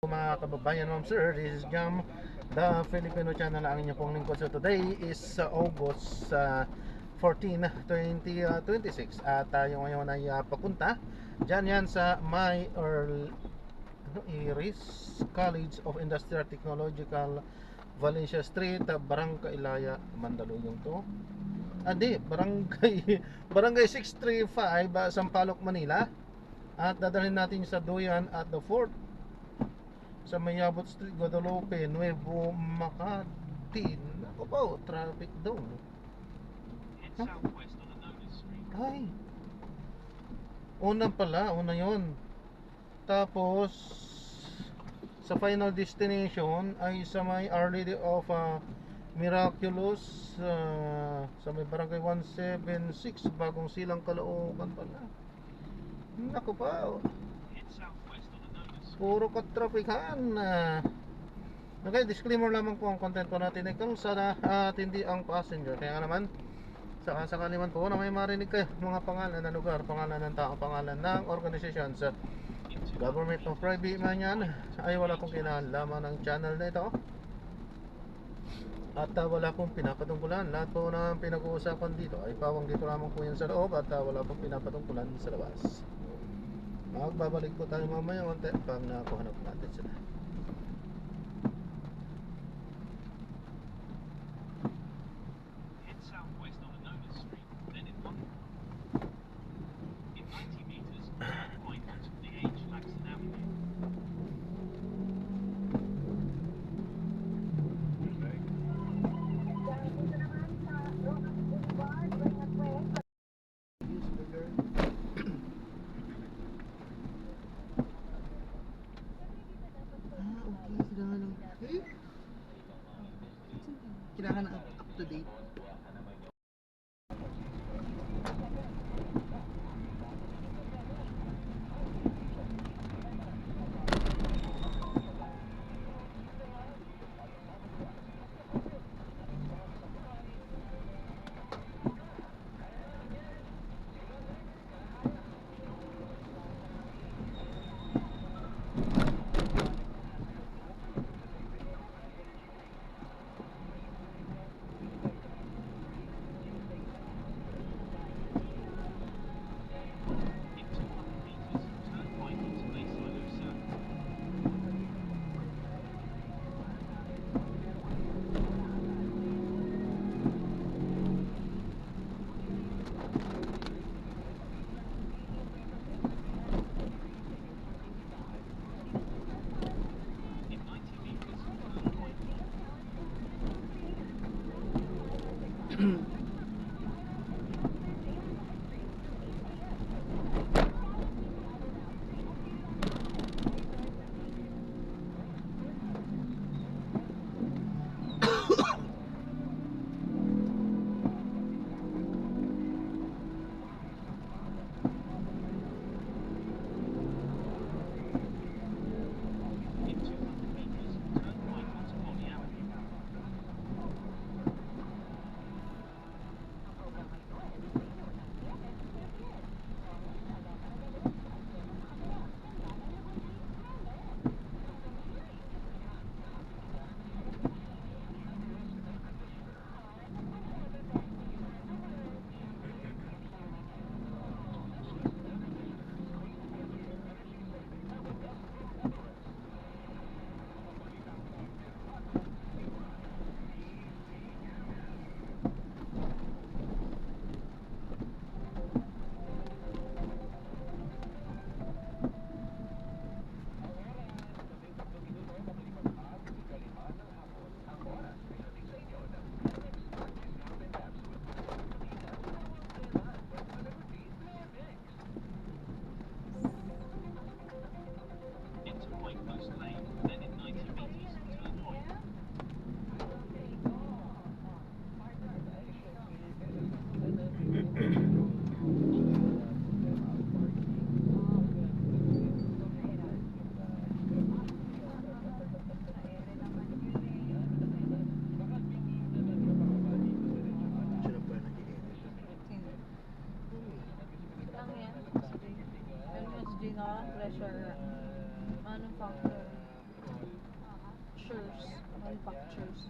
Mga kababayan, ma'am sir, this is Jam, the Filipino channel ang inyo pong lingkod. So today is August 14, 2026 at tayo ngayon ay papunta dyan yan sa may Iris College of Industrial Technological, Valencia Street, Barangay Ilaya, Mandaluyong to. Hindi, Barangay 635, Sampaloc, Manila. At dadalhin natin sa Duyan at the Fort sa Mayabot Street, Guadalupe, Nuevo Makati. Ako po, traffic doon. Huh? Ay, una pala, una yon. Tapos sa final destination ay sa may Our Lady of Miraculous, sa may Barangay 176, Bagong Silang, Caloocan pala. Naku pa, puro katrapikan. Okay, disclaimer lamang po ang content po natin ay kalsada at hindi ang passenger. Kaya naman, sakasakali man po na may marinig kayo mga pangalan ng lugar, pangalan ng tao, pangalan ng organisasyon sa government o private man yan, ay wala pong kinalaman ng channel na ito. At wala pong pinapatungkulan. Lahat po na pinag-uusapan dito ay pawang dito lamang po yan sa loob at wala pong pinapatungkulan sa labas. Magbabalik po tayo mamaya konti pag nakuhanap natin sila. Kailangan up to date. manufacturers.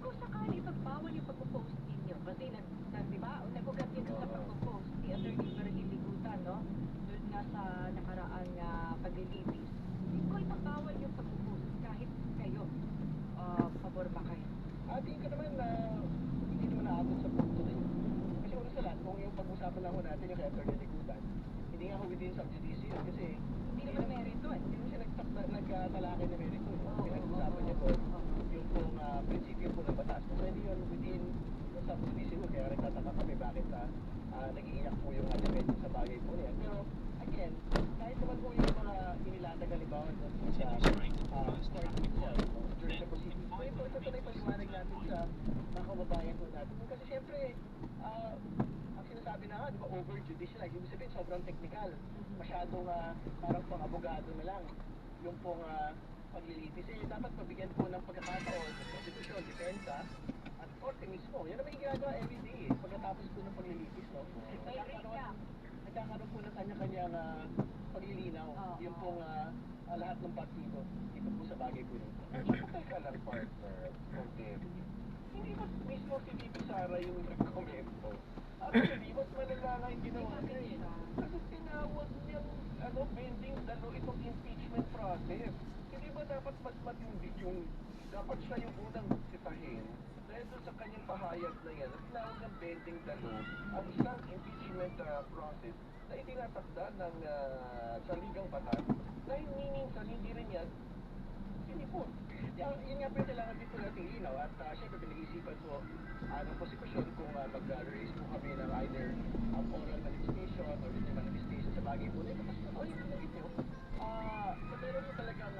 Kung sakali pagbawal yung pag-post ninyo, kasi di ba, nagugat yun sa pag-post ni Atty. Virgil Ligutan, no? Doon nga sa nakaraang paglilitis. Kung ipagbawal yung pag-post, kahit kayo, pabor ba kayo? Tingin ko naman na hindi naman naabot sa punto na yun. Kasi una sa lahat, kung yung pag-usapan lang ho natin yung kay Atty. Ligutan, hindi nga ho within subjudice yun kasi Hindi naman merito eh. hindi mo siya nagtalakay na merito. Pinag-usapan niya po yung pong prinsipyo po ng batas. Kasi hindi yun within yung subjudice yun. Kaya nagtataka kami bakit nag-iiyak po yung defense sa bagay po niya. Pero again, kahit naman po yung mga inilatag halimbawa doon sa court itself, during the proceedings. So important na ipaliwanag natin sa mga kababayan po natin. Kasi syempre, ang sinasabi na nga, di ba, over-judicialized. Ibig sabihin, sobrang technical. Masyadong parang pang-abogado na lang yung pong paglilitis. Dapat mabigyan po ng pagkakataon sa konstitusyon, depensa, at korte mismo. Yan naman yung ginagawa everyday pagkatapos po ng paglilitis, no? Nagkakaroon po ng kanya-kanyang paglilinaw. Yung pong lahat ng partido dito po sa bagay po nito. Teka lang, partner, okay. Hindi mas mismo si VP Sara yung nag-komento. Actually, mas malala nga yung ginawa niya eh. Kasi tinawag niyang bending dalo itong impeachment process. Hindi ba dapat mas matindi yung, dapat siya yung unang sitahin dahil doon sa kanyang pahayag na yan, at tinawag ng bending dalo ang isang impeachment process na itinatakda ng saligang batas na minsan hindi rin yan sinipon. Yun nga po yung kailangan dito nating linaw at syempre pinag-iisipan po ng konstitusyon kung mag-raise po kami ng either oral manifestation or written manifestation sa bagay po na ito. Kasi ako yung pinagit nyo, meron po talagang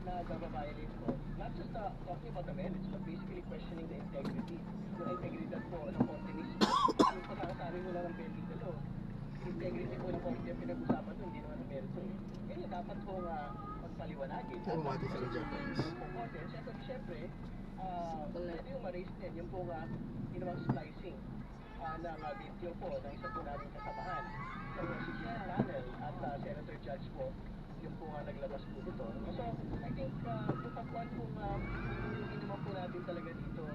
na nagbabaviolate po, not just talking about the merits, but basically questioning the integrity. Yung integridad po ng korte mismo. Yung pagkakasabi mo lang ng pending the law, integrity po ng korte yung pinag-usapan doon, hindi naman ang merito eh. Yan yung dapat po magpaliwanagin. Umati sa Japanese. Yung korte, siyempre, pwede yung ma-raise din, yung po ginawang splicing ng video po ng isa po namin kasamahan. Yung si Chair Panel at Senator Judge po, yung po naglabas po dito. So, I think yung pagkuhan po yung naman po natin talaga dito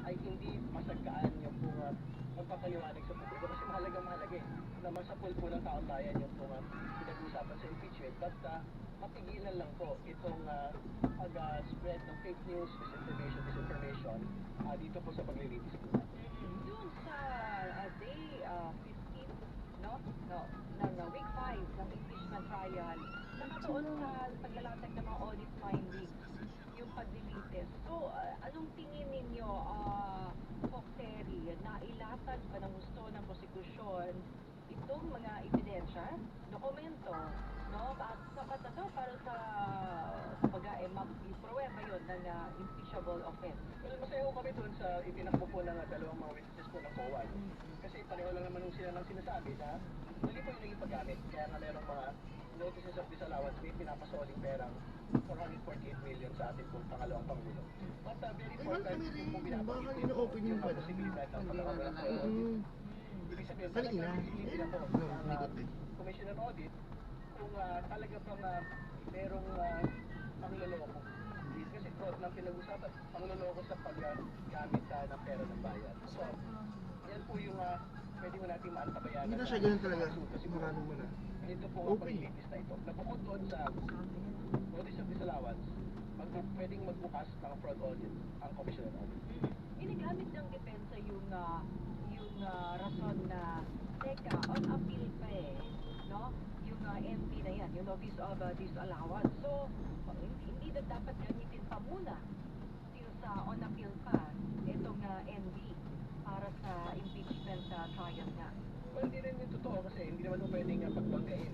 ay hindi masagkaan yung po magpapaliwanag sa publiko kasi mahalaga eh na masapul po ng taon bayan yung po pinag-usapan sa impeachment. But mapigilan lang po itong pag-spread ng fake news, disinformation dito po sa paglilitis po natin. Doon sa day 15, no? ng week 5 ng impeachment trial, nakatuon sa paglalatag ng mga audit findings, yung paglilitis. So, anong tingin ninyo, Terry, na ilatag ba ng gusto ng prosekusyon itong mga ebidensya, dokumento, no? At sapat na to para sa mag-pruweba yun ng impeachable offense. Well, masaya ko kami doon sa ipinakbo po ng dalawang mga witnesses po ng COA. Kasi pareho lang naman sila ng sinasabi na mali po yung naging paggamit. Kaya nga merong mga notices of disallowance, may pinapasoling perang 448 million sa ating pong pangalawang pangulo. But very important yung pong pinapakita yung posibilidad ng pagkakaroon ng audit. Ibig sabihin, talagang isipin na po ng Commission on Audit kung talaga pang merong pangloloko. Kasi fraud lang pinag-usapan, pangloloko sa paggamit ng pera ng bayan. So, yan po yung pwede mo natin maantabayan. Hindi na siya ganun talaga. Maraming mo na. Ito po ang paglilitis na ito. Nabukod doon sa notice of disallowance, pwedeng magbukas ng fraud audit ang Commission on Audit. Ginagamit ng depensa yung rason na, teka, on appeal pa no? Yung NP na yan, yung notice of disallowance. So, hindi na dapat gamitin pa muna till sa on appeal pa itong NB para sa impeachment trial nga. Well, hindi rin yung totoo kasi hindi naman po pwedeng pagbanggain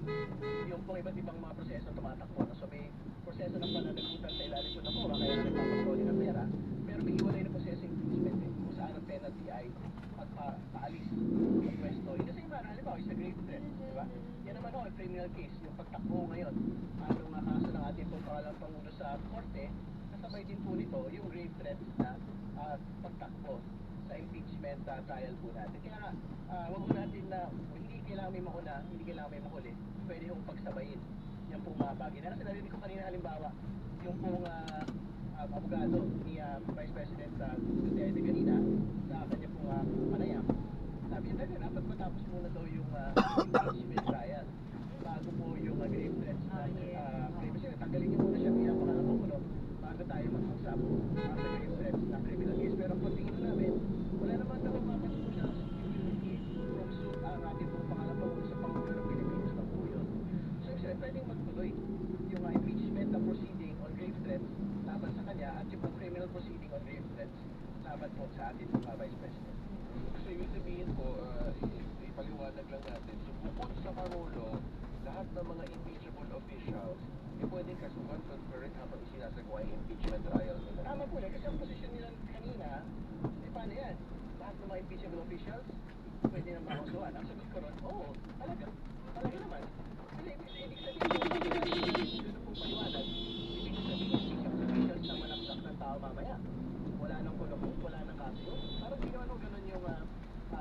yung pong iba't ibang mga proseso tumatakbo. So may proseso ng pananagutan sa ilalim po na po, kaya nagpapasoli ng pera, pero may iwalay na proseso yung impeachment kung saan ang penalty ay pagpaalis ng pwesto. In the same manner, halimbawa, is a grave threat, di ba? Yan naman ang criminal case, yung pagtakbo ngayon. Anong kaso ng ating pong pangalang pangulo sa korte, kasabay din po nito yung grave threats na pagtakbo sa impeachment trial po natin. Kaya nga, wag mo natin na hindi kailangan may mauna, hindi kailangan may mahuli. Pwede hong pagsabayin. Yan pong mga bagay. Na kasi narinig ko kanina halimbawa, yung pong abogado ni Vice President Duterte kanina sa kanya pong panayam. Sabi niya, dapat matapos muna daw yung impeachment trial bago po yung grave threats na criminal. Tanggalin niyo muna siya bilang pangalang pangulo bago tayo mag-usap sa grave threats na criminal case. Pero kung tingin namin, wala naman daw mapasok siya sa security from suit ang ating pong pangalang pangulo sa Pangulo ng Pilipinas na po yun. So, siya pwedeng magtuloy yung impeachment na proceeding on grave threats laban sa kanya at yung criminal proceeding on grave threats laban po sa ating mga Vice President. So, ibig sabihin po, ipaliwanag lang natin. So, bukod sa Pangulo, lahat ng mga impeachable officials, pwedeng kasuhan concurrent habang isinasagawa yung impeachment trial nila. Tama po kasi ang posisyon nila kanina, paano yan? Lahat ng mga impeachable officials, pwede nang makasuhan. Ang sagot ko ron, oo, talaga naman. Kasi ibig sabihin po, yun po paliwanag, ibig sabihin impeachable officials na manaksak ng tao mamaya. Wala nang kulong, wala nang kaso yun. Parang di naman ganun yung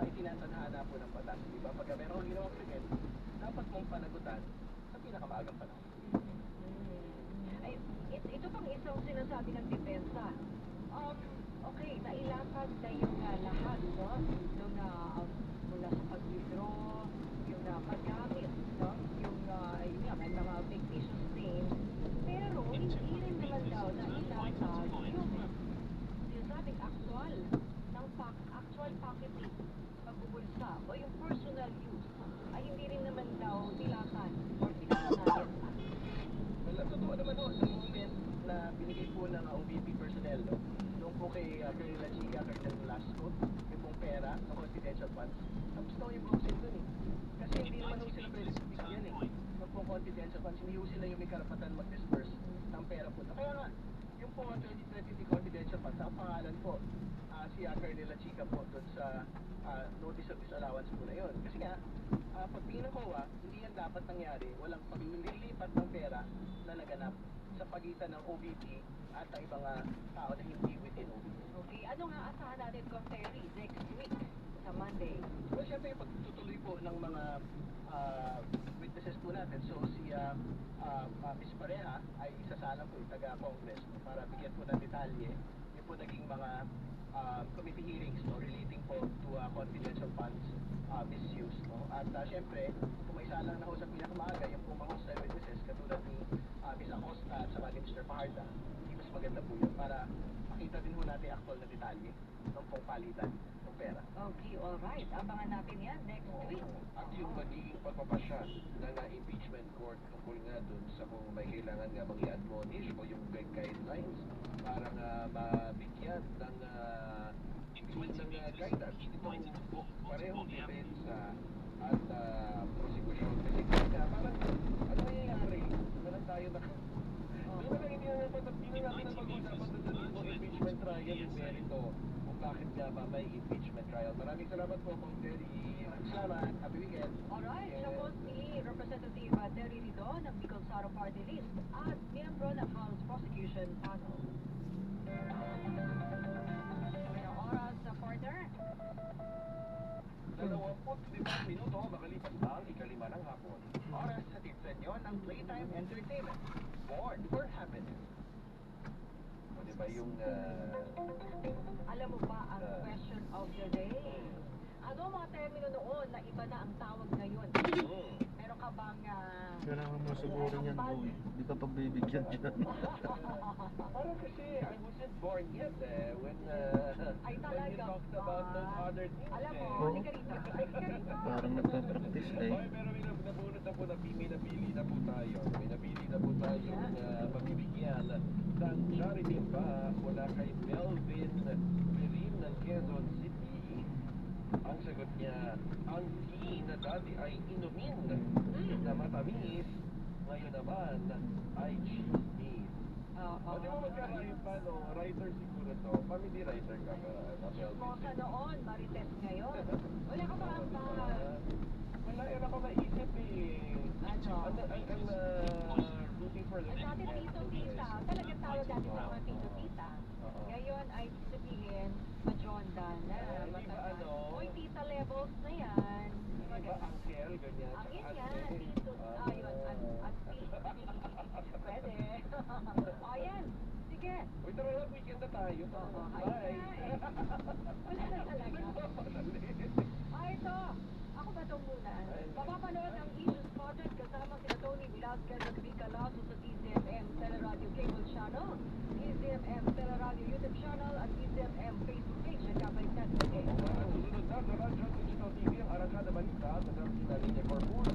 itinatadhana po ng batas. Diba? Pagka meron ginawang krimen, dapat mong panagutan sa pinakamaagang panahon. Ay, ito pang isang sinasabi ng depensa. Okay, nailatag na yung lahat, no? Nung mula sa pag-withdraw, yung paggamit, no? Yung may mga fictitious names. Pero hindi rin naman daw nailatag yung sinasabing actual packeting, pagbubulsa, o yung personal use, ay hindi rin naman daw nilatan or pinakanayan pa. Well, totoo naman ho, sa moment na binigay po ng OVP personnel, no? Noong po kay Colonel Lachiga, Colonel Velasco, yung pong pera sa confidential funds, tapos na yung proceed dun eh. Kasi hindi naman ho sila pwede bigyan eh. Yung pong confidential funds, hindi ho sila yung may karapatan mag-disperse ng pera po. Kaya nga, yung po 2023 confidential funds, sa pangalan po, si Colonel Chica po doon sa notice of disallowance po na yun. Kasi nga, pagtingin ng COA, hindi yan dapat nangyari. Walang paglilipat ng pera na naganap sa pagitan ng OVP at ang ibang tao na hindi within OVP. Okay, ano nga asahan natin kung Terry next week sa Monday? Well, syempre, pagtutuloy po ng mga witnesses po natin. So, si Miss Pareha ay isasala po yung taga-Congress para bigyan po ng detalye yung po naging mga committee hearings no, relating po to confidential funds misuse. No? At syempre, kung may isalang na ho sa pinakamaaga, yung po mga hostile witnesses katulad ni Miss Acosta at saka ni Mr. Paharda, hindi mas maganda po yun para makita din ho natin actual na detalye ng pong palitan ng pera. Okay, alright. Abangan natin yan next week. At yung magiging pagpapasya ng impeachment court tungkol nga dun sa kung may kailangan nga bang i-admonish o yung guidelines para nga mabigyan ng guidance itong parehong depensa at prosecution. Kasi nga, parang ano nangyayari? Parang tayo na doon na lang hindi na natin ang pag-usapan doon sa mismo impeachment trial yung merito kung bakit nga ba may impeachment trial. Maraming salamat po, Kong Terry. Salamat. Happy weekend. Alright, siya po si Representative Terry Rido ng Bicol Saro Party List at miyembro ng House Prosecution Panel. Ilang oras sa partner? 25 minuto makalipas na ang ikalima ng hapon. Oras sa tip sa inyo ng Playtime Entertainment. Born for Happiness. O diba yung Alam mo ba ang question of the day? Ano ang mga termino noon na iba na ang tawag ngayon? Meron ka bang Kailangan mo sugurin yan, boy. Hindi ka pagbibigyan dyan. parang kasi I wasn't born yet when Ay, when you talaga talked ba? about those other things. Alam mo, Oo. halika rito. Halika rito. Parang nagpa-practice eh. Oy, pero may nabunod na po na may napili na po tayo. May napili na po tayong pagbibigyan ng charity pa mula kay Melvin Perin ng Quezon City. Ang sagot niya, ang tea na dati ay inumin na matamis, ngayon naman ay chismis. O di mo magkakaroon pa, no? Writer siguro to. Family writer ka ba? Chismosa noon, Marites ngayon. Wala ka ba ang Wala, yun ako naisip eh. Ano? I'm rooting for the Ang dati tito tita, talagang tawag dati sa mga tito tita. Ngayon ay sabihin, majonda na. Hindi ba ano? Uy, tita levels na yan. Di ba, uncle, ganyan? Ang tsaka yan, ate? tito, ayun, pwede. O yan, sige. Uy, tara na, weekend na tayo. Oo, Bye. ayun na eh. Wala na talaga. Ito, ako ba itong muna? Mapapanood ang Issues Project kasama sila Tony Velasquez at Vika Lasso sa TCMM Teleradio Cable Channel, TCMM Teleradio YouTube Channel at TCMM Facebook page. Nagkabalik natin today. At susunod na sa Radyo Digital TV ang Arangkada Balita sa sina Linya Corpus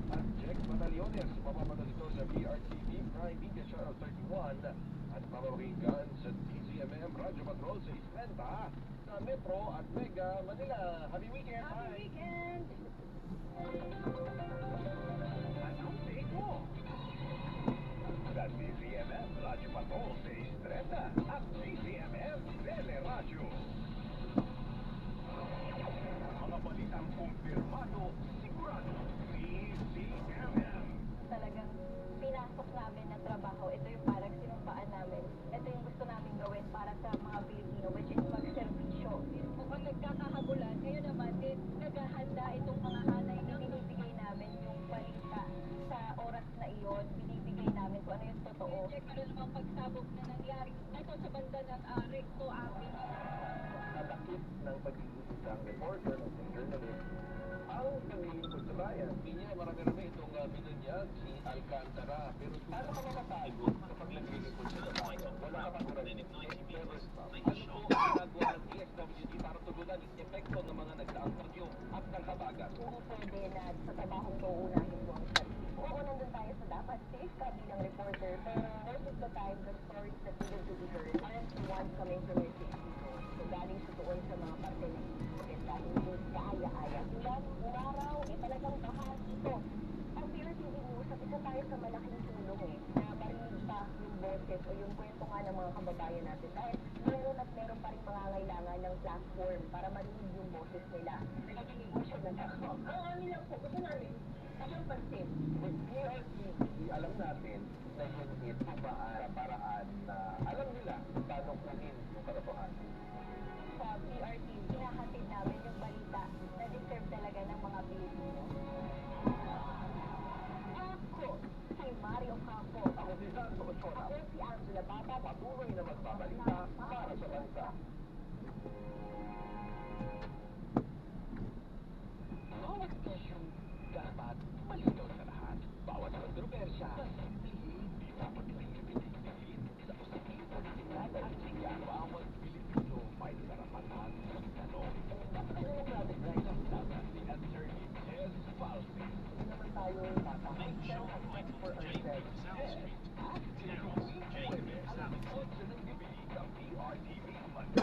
at Jack Batallones. Mapapanood ito sa BRTV Prime Media Channel 31 at mapapakinggan sa TCMM Radyo Patrol sa Islenta sa Metro at Mega Manila. Happy weekend! Happy Bye! weekend! Anong take mo? Sa TCMM Radyo Patrol sa Islenta at TCMM Teleradyo. Mga balitang kumpirmado, sigurado, TCMM. Talagang pinasok namin na trabaho. Ito yung parang sinumpaan namin. Ito yung gusto namin gawin para sa mga Pilipino, which is magserbisyo. Mukhang nagkakahabulan. Ngayon naman, naghahanda itong mga hanay na Binibigay namin yung balita sa oras na iyon. Binibigay namin kung ano yung totoo. check ano namang pagsabog na nangyari. Ito sa banda ng Recto Avenue. Natakip ng pagiging isang reporter o journalist ang paglilingkod sa bayan. Hindi niya marami-rami itong binunyag si Alcantara. Pero paano ka makatago sa paglilingkod sa bayan? Wala ka pang narinig. Pero ano po ang ginagawa ng DSWD para tugunan ang epekto ng mga nagdaang bagyo at ng habagat? Hindi pwede na sa trabahong ko unahin mo ang sarili. Oo, nandun tayo sa dapat safe ka bilang reporter. Pero most of the time, the stories that needed to be heard aren't the ones coming from your safety zone. So galing sa tuon sa mga parte ng maganda, hindi kaaya-aya. Ilang umaraw, talagang bahagi ito. Ang Philippine News, isa tayo sa malaking tulong na marinig pa yung kababayan natin dahil meron pa rin pangangailangan ng platform para marinig yung boses nila. Nagiging siya ng tao. Ang ano lang po, gusto namin, ang pansin. With PRTV, alam natin na yung ito ba ay paraan na alam nila paano kunin yung katotohanan. Sa PRTV, hinahatid namin yung balita na deserve talaga ng mga Pilipino. Ako, si Mario Campo. Ako si Santo Ochoa. Ako si Angela Baba. Patuloy na magbabalita para sa bansa. Bawat isyong dapat malinaw sa lahat. Bawat kontrobersya na simple, di dapat pinipili-pili sa posibleng pagsimulan at siya. Bawat Pilipino may karapatan sa tanong. Napaka-democratic right of dapat ni Attorney Jess Falsi. Hindi naman tayo tatakain for ourselves. At Jueves, alas 8 ng gabi sa PRTV Manila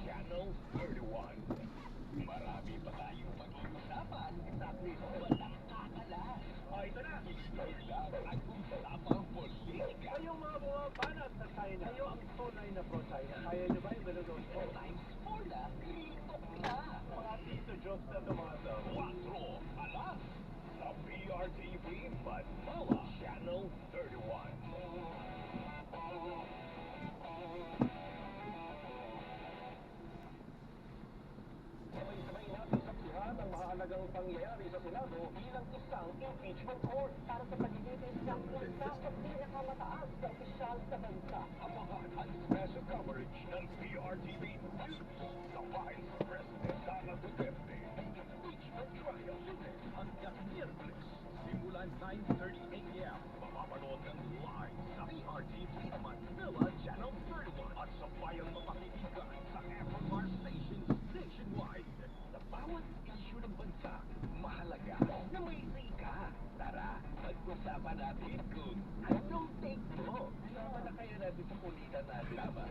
Channel 31. Marami pa tayong pag-uusapan. Exactly. Walang kakalas. Ito na. Start lang at usapang politika. Kayong mga bumabanat sa China, kayo ang tunay na pro-China. Kaya nyo ba yung nanonood ko? Times 4 na, kritok na. Mga Tito Jokes na tumasa. 4 alas sa PRTV Manila Channel 31. Sabay-sabay natin saksihan ang mahalagang pangyayari sa Senado bilang isang impeachment court. Para sa pagdidibig ng isa sa pinakamataas na opisyal sa bansa. Abangan ang special coverage ng PRTV News sa Vice President Sara Duterte. Impeachment trial hanggang Miyerkules. Simulan 9:30 a.m. Mapapanood ng live sa PRTV Manila Channel 31 at sa bayang mapakikinggan sa FMR stations nationwide. Sa bawat isyu ng bansa, mahalaga na may say ka. Tara, pag-usapan natin kung anong take mo. Sama na kaya natin sa kulitan natin. Tama,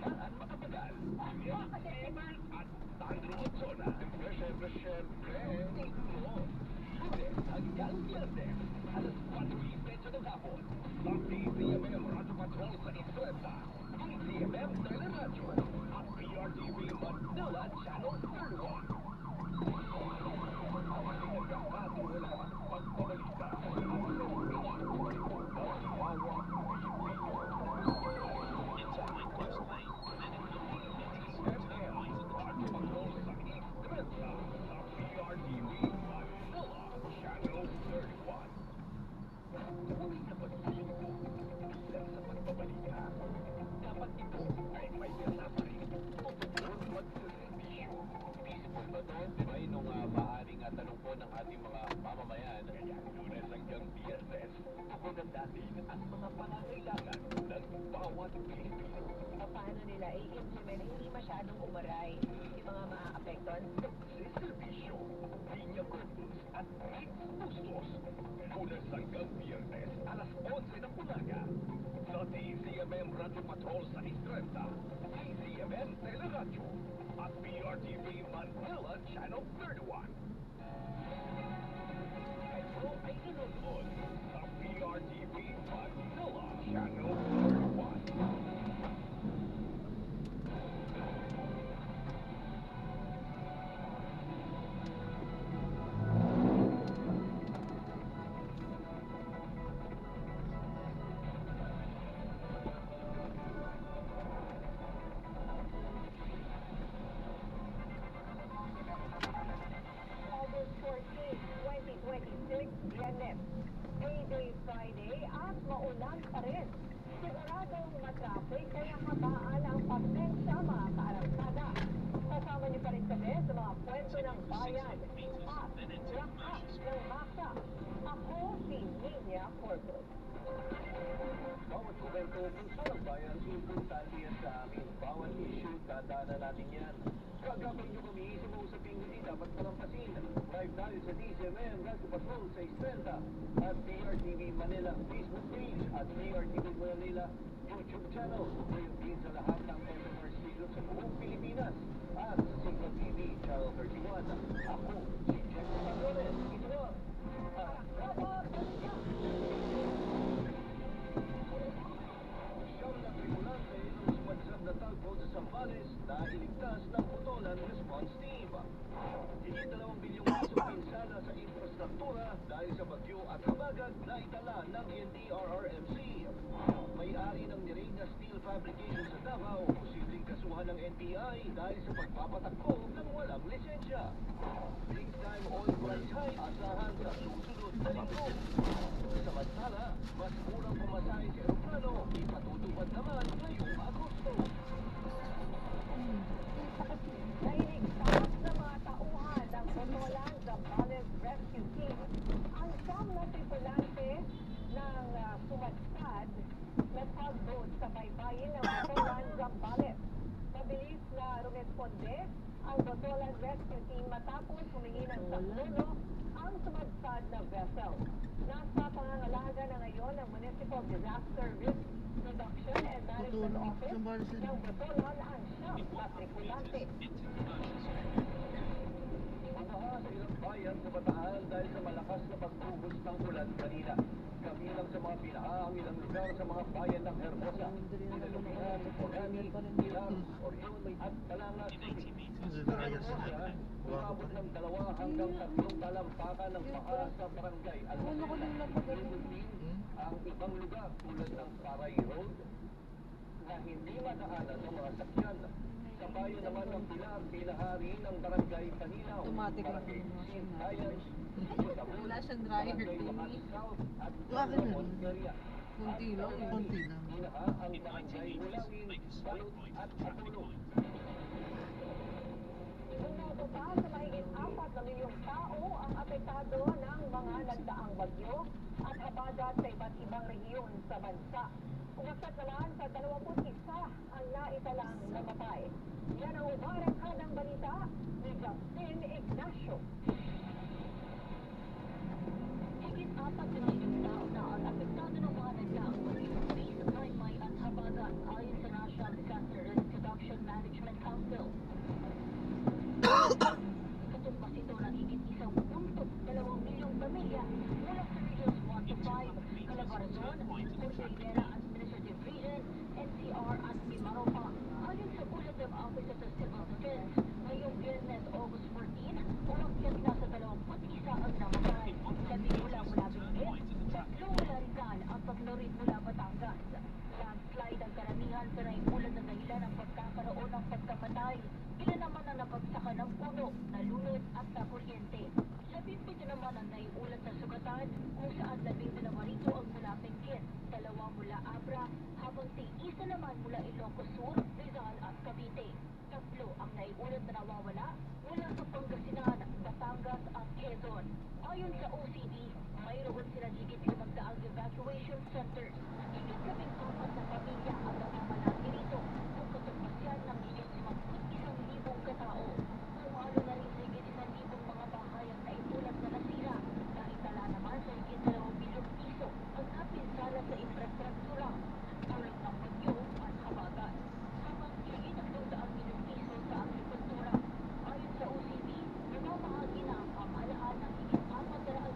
Maan Makapagal, Miguel Esteban at Sandro Otsona. Siyempre, take mo. Lunes hanggang Viernes, alas 4:30 ng hapon. Sa DZMM Radio Patrol sa Isleta, DZMM Teleradyo, at PRTV Manila Channel 31. Nagkakatiwalaan pagbabalita. May nung maaring tanong po ng ating mga mamamayan, kaya Lunes hanggang Biyernes, tugunan natin ang mga pangangailangan ng bawat Pilipino. Paano nila i-implement na hindi masyadong umaray yung mga maaapekton? Nagsiservisyo, Linya Corpus at Hits Bustos. Lunes hanggang Biyernes, alas 11 ng umaga. Sa DZMM Radio Patrol sa Istrenta, DZMM Teleradyo, at PRTV Manila Channel 31. Ito ay nanonood sa PRTV Manila Channel 31. August 14, 2026, Janet. Payday Friday at maulan pa rin. Siguradong matraffic kaya habaan ang pagmensa mga kaarangkada. Kasama niyo pa rin kami sa mga kwento ng bayan at lakas ng masa. Ako si Linya Corpus. Bawat komento puso ng bayan, importante yan sa amin. Bawat issue, dadaanan natin yan. Kagabay nyo kami sa mga usaping hindi dapat malampasin. Live tayo sa DZMM Patrol 630 at PRTV Manila Facebook page at PRTV Manila YouTube channel. Ngayon din sa lahat ng customer station sa buong Pilipinas at sa Signal TV Channel 31. Ako, si Jeff Panones. Ito na, siyam na tripulante ang sumadsad na tugboat sa Zambales na iligtas ng Botolan Response Team. Higit 2 bilyong pisong pinsala sa infrastruktura dahil sa bagyo at habagat na itala ng NDRRMC. May-ari ng Nirena Steel Fabrication sa Davao, posibleng kasuhan ng NBI dahil sa pagpapatakbo ng walang lisensya. Big time oil price hike asahan sa susunod na linggo. Samantala, mas murang pamasahe sa aeroplano, ipatutupad naman ngayong Agosto. Nailigtas na mga tauhan ng Botolan Zambales Rescue Team ang siyam na tripulante ng sumadstad na tugboat sa baybayin ng Botolan Zambales. Mabilis na rumesponde ang Botolan Rescue Team matapos humingi ng saklolo ang sumadstad na vessel. Nasa pangangalaga na ngayon ng Municipal Disaster Risk Reduction and Management Office ng Botolan ang siyam na tripulante. Umaha sa ilang bayan sa Bataan dahil sa malakas na pagbuhos ng ulan kanina. Kabilang sa mga binaha ang ilang lugar sa mga bayan ng Hermosa, Pinalupihan, Orani, Pilar, Orion at Balangas City. Sa Hermosa, umabot ng 2 hanggang 3 talampakan ng baha sa barangay Almasila. Yun din ang ibang lugar tulad ng Paray Road na hindi madaanan ng mga sakyan. Sa bayan naman ng Pilar, pinahari ng barangay Paninaw, Automatic lang barangay yung washing Sintayan, Wala siyang dryer, barangay Timmy. Makati South at Bakit Ramon ganun? area. Kunti lang eh. Konti lang. Pinaha ang barangay Mulawin, Balot at Apollo. Umabot pa sa mahigit 4 na milyong tao ang apektado ng mga nagdaang bagyo at habagat sa iba't ibang rehiyon sa bansa. Umakyat naman sa 21 ang naitalang namatay. Yan ang umarangkadang balita ni Justin Ignacio. Higit 4 na milyong tao na ang apektado ng mga nagdaang bagyo sa Maymay at habagat ayon sa National Disaster Risk Reduction Management Council. Katumbas ito ng higit 1.2 milyong pamilya mula sa Regions 1 to 5, Calabarzon, Cordillera Administrative Region, NCR at Mimaropa. Ayon sa ulat ng Office of the Civil Defense, ngayong Biyernes, August 14, umakyat na sa 21 ang namatay. 10 mula Benguet, 3 mula Rizal at 3 rin mula Batangas. Landslide ang karamihan sa naiulat na dahilan ng pagkakaroon ng pagkamatay. Ilan naman ang napagsakan ng puno, nalunod at nakuryente. 17 naman ang naiulat na sugatan kung saan 12 rito ang mula Benguet, 2 mula Abra, habang 1 naman mula Ilocos Sur, Rizal at Cavite. 3 ang naiulat na nawawala mula sa Pangasinan, Batangas at Quezon. Ayon sa OCD, mayroon sila higit 500 evacuation centers. Higit 14 na pamilya ang namamalagi rito kung katumbas yan ng higit 51,000 katao. Umalo na rin sa higit 1,000 mga bahay ang naitulad na nasira. Naitala naman sa higit 2 bilyong piso ang napinsala sa infrastruktura tulad ng bagyo at habagat. Habang higit 200 bilyong piso sa agrikultura. Ayon sa OCD, namamahagi na ang pamahalaan ng higit 400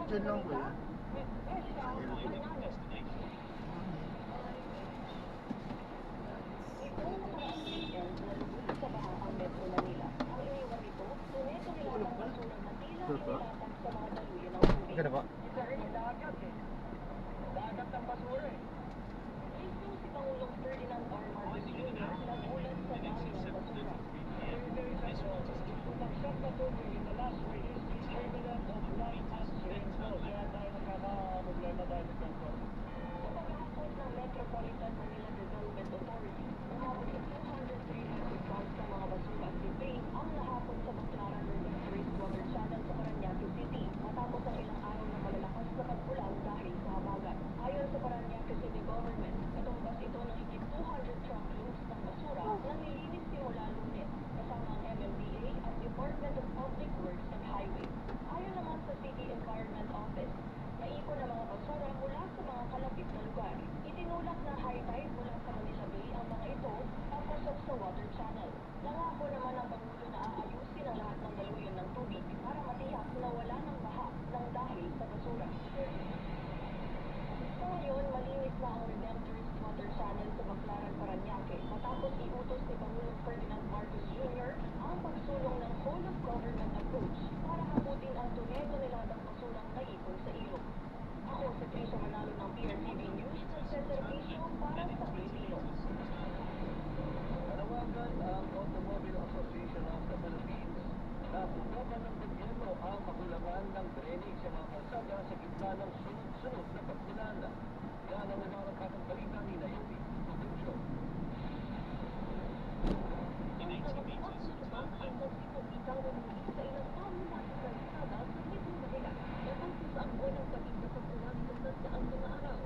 Diyan lang ko yan. Ganda ba? Dagat ng basura eh. Mismo si Pangulong Ferdinand R. Marcos Jr. nagulat sa dami ng basura. Bumagsak na tubig in the last week is permanent of light as rainfall. Kaya tayo nagkakaproblema dahil sa ganito. Sa paghahapon ng Metropolitan Manila Development Authority, umabot sa 203 tons ng mga basura at debris ang nahapon sa Baclaran River Water Channel sa Parañaque City matapos ang ilang araw na malalakas na pag-ulan dahil sa habagat. Ayon sa Parañaque City Government, katumbas ito ng higit 200 truckloads ng basura na nilinis simula Lunes kasama ang MMDA at Department of Public Works and Highways. Ayon naman sa City Environment Office, naipon ang mga basura mula sa mga kalapit na lugar. Itinulak na high tide mula sa Manila Bay ang mga ito papasok sa water channel. Nangako naman ang Pangulo na aayusin ang lahat ng daluyan ng tubig para matiyak na wala ng baha ng dahil sa basura. Sa ngayon, malinis na ang Redemptorist Water Channel sa Baclaran, Parañaque matapos iutos ni Pangulong Ferdinand Marcos Jr. ang pagsulong ng whole of government approach para hamutin ang tunay-toneladang basurang naipon sa ilog. Ako si Trisha Manalo ng PRTV News, nagseservisyo para sa Pilipino. Nanawagan ang Automobile Association of the Philippines na bubukan ng gobyerno ang kakulangan ng drainage sa mga kalsada sa gitna ng sunod-sunod na pag-ulan. Yan ang nagkakatang balita ni Naomi Concepcion. Ang nagsipagitawan muli sa ilang pamunating kalsada sa Metro Manila matapos ang unang tabing na pag-ulan sa nagdaang mga araw.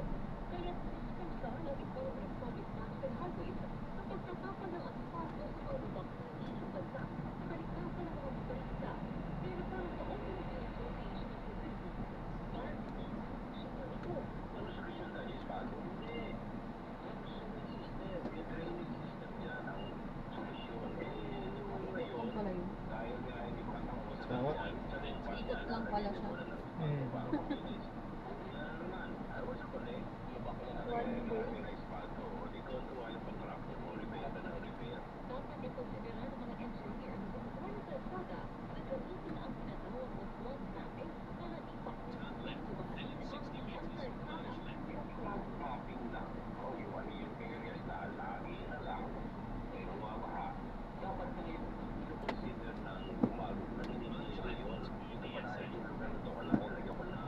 Kaya't dispensa ng Department of Public Works and Highways sa pagtatapal ng asfalto sa malubak na ilang bansa sa kalikasan ng mga motorista. Pero para sa Automobile Association of the Philippines, marketing, sumunod ito. Ano solusyon na ispato? Hindi. Yung sewage system, yung drainage system yan ang solusyon. Ang pala yun. Dahil nga hindi pa tapos sa Tama. Ikot lang pala siya. Dapat ikonsiderar ng mga engineer na kung saan ang kalsada na gamitin ang tinatawag na flood mapping para di pa subahain ang kalsada. Mapping lang. O yung ano yung areas na lagi na lang may bumabaha. Dapat na i-consider ng gumagawa na nililinis na yun. Ito pa na yung lugar na ito kalagyan ko na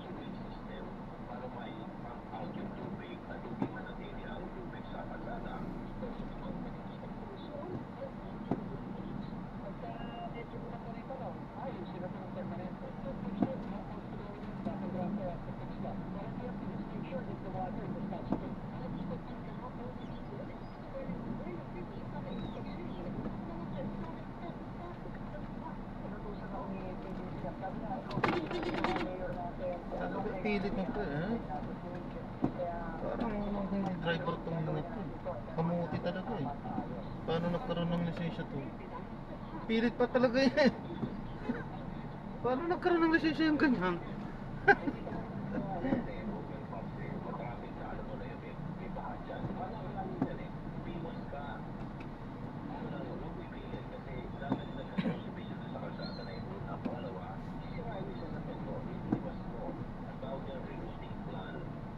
sewage system para may pump out yung tubig na tubig na natili ang tubig sa kalsada. Ang nagiging solusyon ay DPWH. Pagka medyo buwan na rin pa lang, ayusin na itong permanente. Pag-picture mo, dapat grabe at pag-picture. Pero kaya pag-picture if the water does not stay. Nag-ikot din kahapon si Igor where Buena City para inspeksyonin ang mga kalsadang natapos sa baba. Inutusan ako ni PBC at sabi na, ikaw, mayor natin. Talaga pilit na to eh. Kaya, Parang hindi driver tong mga to. Kamuti talaga eh. Paano nagkaroon ng lisensya to? Pilit pa talaga eh. Paano nagkaroon ng lisensya yung ganyan?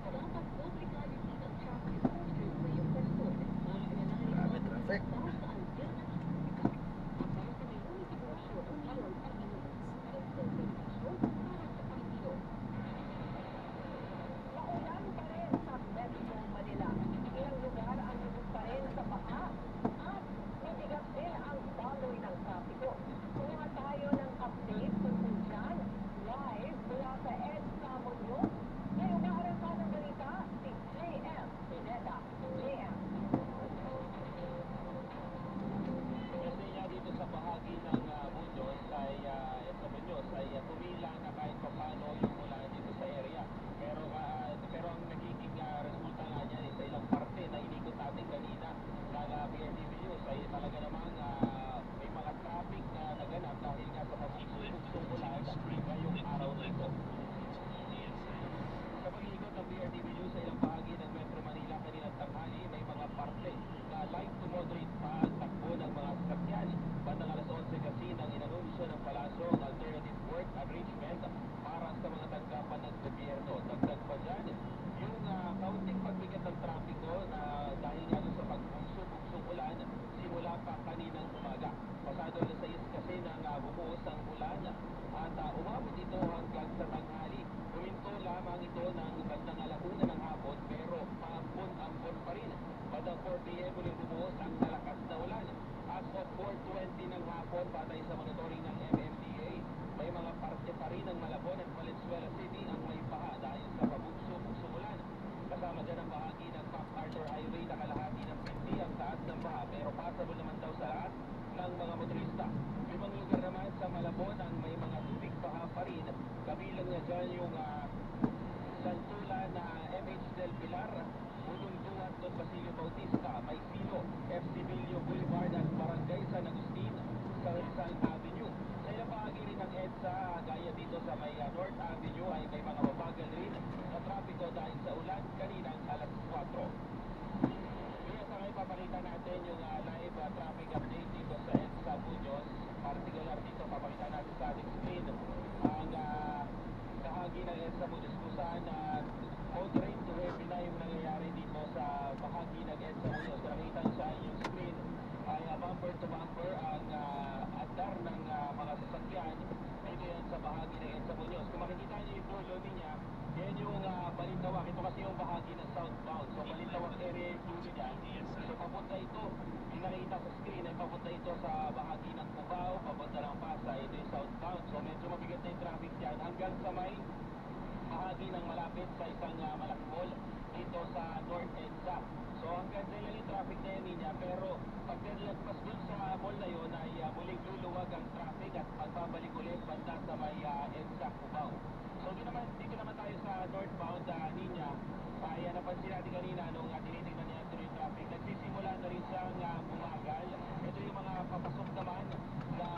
Dapat publikahin din ang traffic enforcer sa iyong pwesto para pinanahin Grabe, ang traffic. para sa alternative publika. At para sa may unifikasyon ng bawat Pilipino. Nagseservisyo para sa Pilipino. 14 kasi nang inanunsyo ng palasyo ang alternative work arrangement para sa mga tanggapan ng gobyerno. Dagdag pa dyan, yung kaunting pagbigat ng trapiko na dahil nga doon sa pagbugso-bugsong ulan simula pa kaninang umaga. Pasado alas 6 kasi nang bumuhos ang ulan at umabot ito hanggang sa tanghali. Huminto lamang ito ng bandang alauna ng hapon pero paampon-ampon pa rin. Bandang 4 p.m. ulit bumuhos ang malakas na ulan. As of 4:20 ng hapon, batay sa monitoring ng MMDA, may mga parte pa rin ng Malabon at Valenzuela City ang may baha dahil sa pabugso-bugsong ulan. Kasama dyan ang bahagi ng MacArthur Highway na kalahati ng pinti ang taas ng baha pero passable naman daw sa lahat ng mga motorista. Ibang lugar naman sa Malabon ang may mga tubig baha pa rin. Kabilang na dyan yung Santulan na MH del Pilar, Bulunduan, Don Basilio Bautista, Maysilo, FC Villo Boulevard at Barangay San Agustin sa Rizal Avenue. Sa ilang bahagi rin ng EDSA, gaya dito sa may North Avenue ay may mga mabagal rin na trapiko dahil sa ulan kaninang alas 4. Kaya sa ngayon papakita natin yung live traffic update dito sa EDSA Buños. Particular dito papakita natin sa ating screen ang bahagi ng EDSA Buños kung saan moderate to heavy na yung nangyayari dito sa bahagi ng EDSA Buños. Kung nakita nyo sa inyong screen ay bumper to bumper ang andar ng mga sasakyan dito yan sa bahagi ng EDSA Buños. Kung makikita nyo yung dulo niya, yan yung Balintawak. Ito kasi yung bahagi ng southbound. So Balintawak area yung dulo niya. So papunta ito, yung nakita sa screen ay papunta ito sa bahagi ng Cubao, papunta ng Pasay, ito yung southbound. So medyo mabigat na yung traffic dyan hanggang sa may bahagi ng malapit sa isang malaking mall dito sa North EDSA. So hanggang dyan lang yung traffic na yan niya, pero pag nilagpas dun sa mall na yun ay muling luluwag ang traffic at magbabalik ulit banda sa may EDSA Cubao. So dito naman tayo sa northbound Ninya. Kaya napansin natin kanina nung tinitingnan niya ito yung traffic, nagsisimula na rin siyang bumagal. Ito yung mga papasok naman na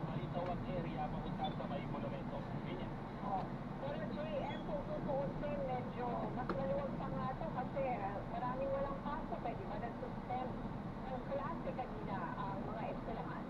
Balintawak area papunta sa may monumento. Ninya. Pero JM, kung tutuusin, medyo mas maluwag pa nga ito kasi maraming walang pasok eh, di ba? Nag-suspend ng klase kanina ang mga eskwelahan.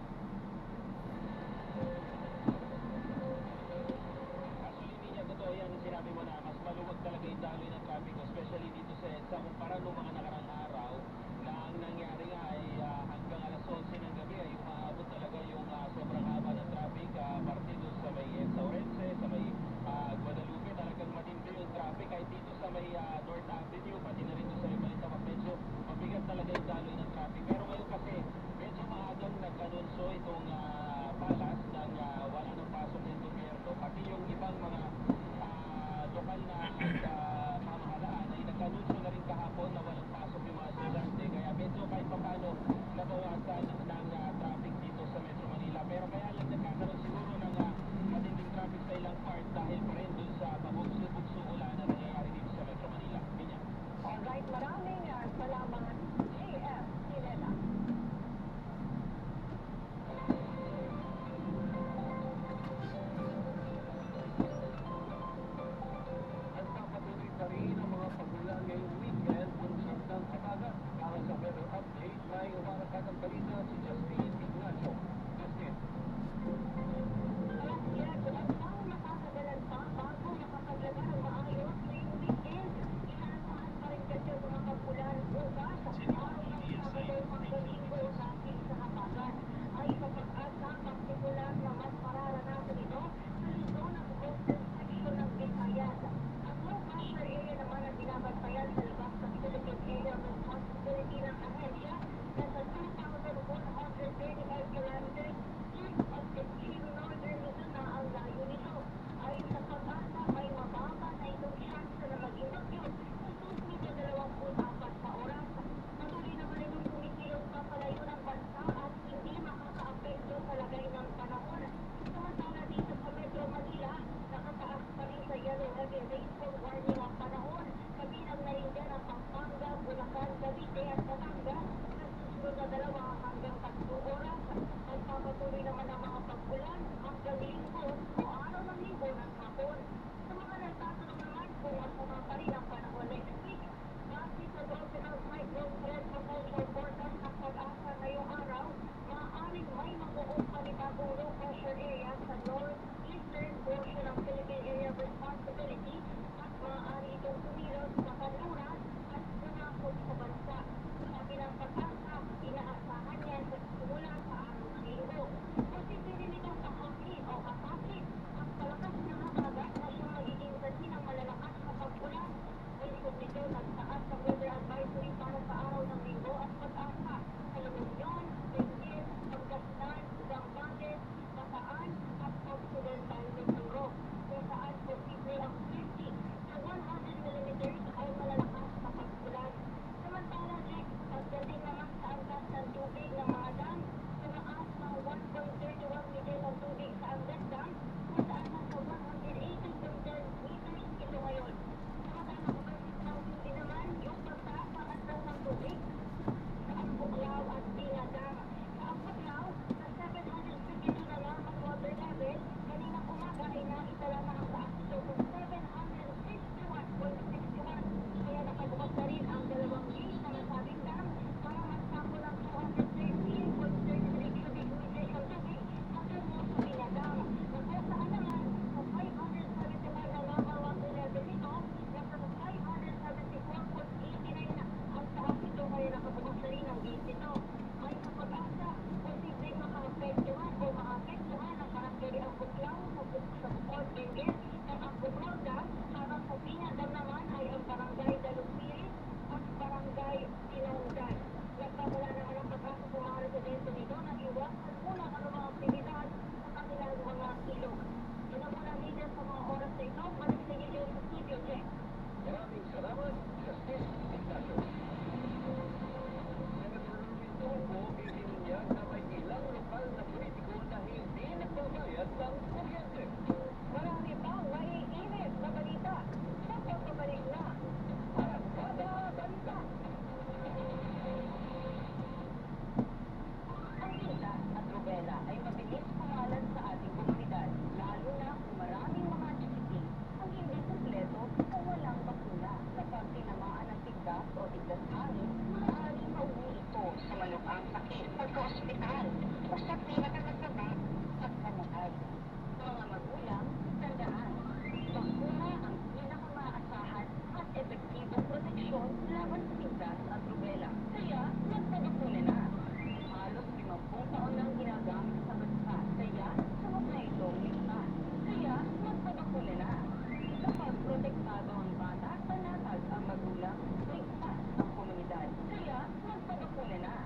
Siguradong bata, panatag ang magulang, ligtas ang komunidad. Kaya, magpadukuna na.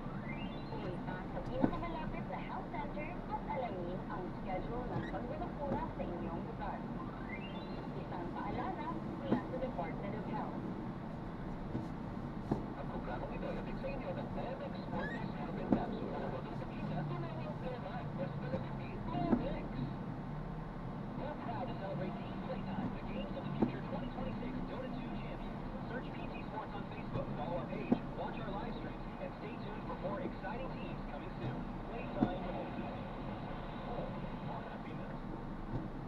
Pumunta sa pinakamalapit na health center at alamin ang schedule ng pagbabakuna sa inyong lugar. Isang paalala mula sa Department of Health. Ang programang ito ay hatid sa inyo ng Memex Fortis Herbal Capsule. Ang mga sakina, tunay niyong plema, responsibility, Memex. We're proud to celebrate Team Playtime, the Games of the Future 2026 Dota 2 champions. Search PT Sports on Facebook, follow our page, watch our live streams, and stay tuned for more exciting teams coming soon. Playtime for happiness.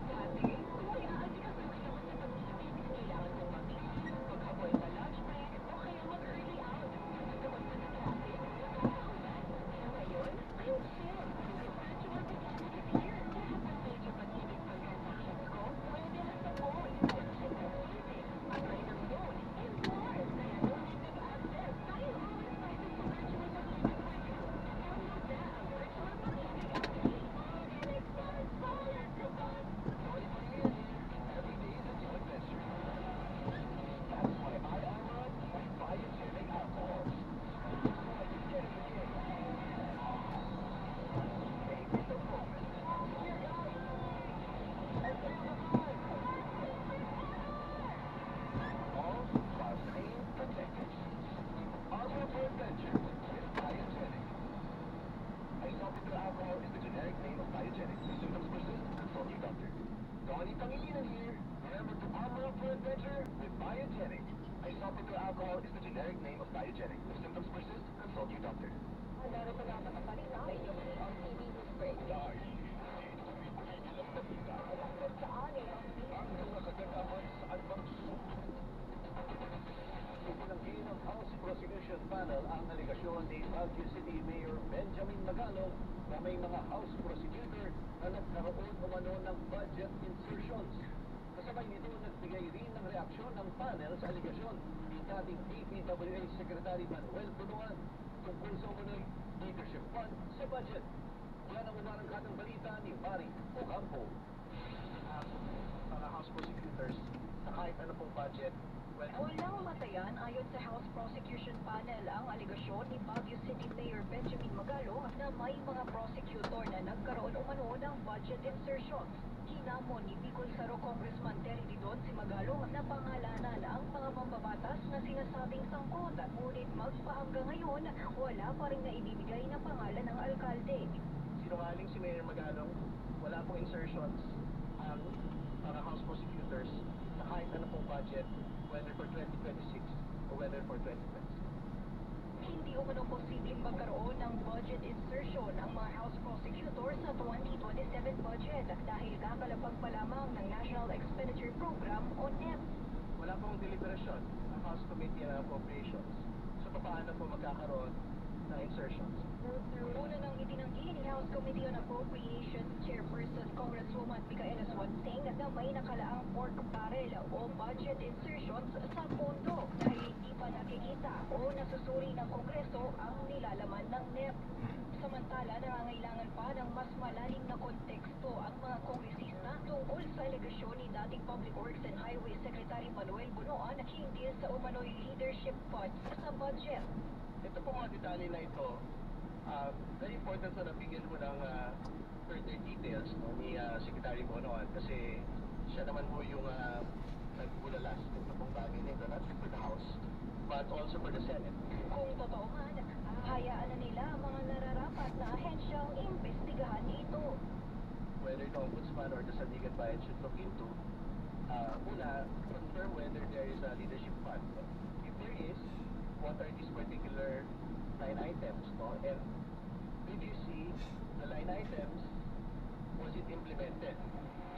Dati, wala di ka pa naman na pag-isip kailangan mong mabilis, mag-avoid sa lunch break, o kaya mag-early out. Naman sa traffic, nakakaulan. Ngayon, I'm chill. Virtual Pag-ibig is here. Lahat ng major Pag-ibig transactions ko, pwede na sa phone. Simple saving, apply ng loan, and more. Kaya no need mag-access. Tayo always private sa Virtual Pag-ibig Virtual. Download na ang Virtual Pag-ibig app today. And expand solid to God. Every day is a new adventure. That's why I am on biogenic alcohol. Take the moment. Here, guys. All while staying protected. Armor for adventure with biogenic. Isobutyl alcohol is the generic name of biogenic. If symptoms persist, consult your doctor. Donnie Pangilinan here. Remember to armor up for adventure with biogenic. Isobutyl alcohol is the generic name of biogenic. If symptoms persist, consult your doctor. Meron pa dapat ang balita sa inyong on TV News Break. Hanggang sa 6 ang Ang mga kaganapan sa Alfonso. Itinanggi ng House Prosecution Panel ang aligasyon ni Baguio City Mayor Benjamin Magalong na may mga House Prosecutor na nagkaroon umano ng budget insertions. Kasabay nito, nagbigay rin ng reaksyon ng panel sa aligasyon ni dating DPWH Secretary Manuel Bunuan tungkol sa umano'y leadership fund sa budget. Wala nang umarangkatang balita ni Mari Ocampo. Mga House Prosecutors sa kahit ano pong budget, Walang matayan ayon sa House Prosecution Panel ang aligasyon ni Baguio City Mayor Benjamin Magalong na may mga prosecutor na nagkaroon umano ng budget insertions. Hinamon ni Bicol Saro Congressman Terry Didon si Magalong na pangalanan ang mga mambabatas na sinasabing sangkot, ngunit magpahanggang ngayon wala pa rin na ibibigay na pangalan ng alkalde. Sinungaling si Mayor Magalong, wala pong insertions ang mga House Prosecutors sa kahit ano pong budget, whether for 2026 or whether for 2027. Hindi umano posibleng magkaroon ng budget insertion ang mga House Prosecutors sa 2027 budget dahil kakalapag pa lamang ng National Expenditure Program o NEP. Wala pong deliberation ang House Committee on Appropriations. So paano po magkakaroon ng insertions? Una nang itinanggi ni House Committee on Appropriations Chairperson Congresswoman Micaela Swansing na may nakalaang pork barrel o budget insertions sa pondo dahil hindi pa nakikita o nasusuri ng Kongreso ang nilalaman ng NEP. Samantala, nangangailangan pa ng mas malalim na konteksto ang mga kongresista tungkol sa alegasyon ni dating Public Works and Highway Secretary Manuel Bunoan hinggil sa umano'y leadership funds sa budget. Ito po mga detalye na ito, very important na nabigyan mo ng further details no, ni Secretary Bonoan kasi siya naman po yung nagbulalas ito pong bagay nito, not just for the House, but also for the Senate. Kung totoo man, hahayaan na nila ang mga nararapat na ahensyang imbestigahan ito. Whether the Ombudsman or the Sandigan Bayan should look into, una, confirm whether there is a leadership fund. If there is, what are these particular line items, no? And did you see the line items, was it implemented?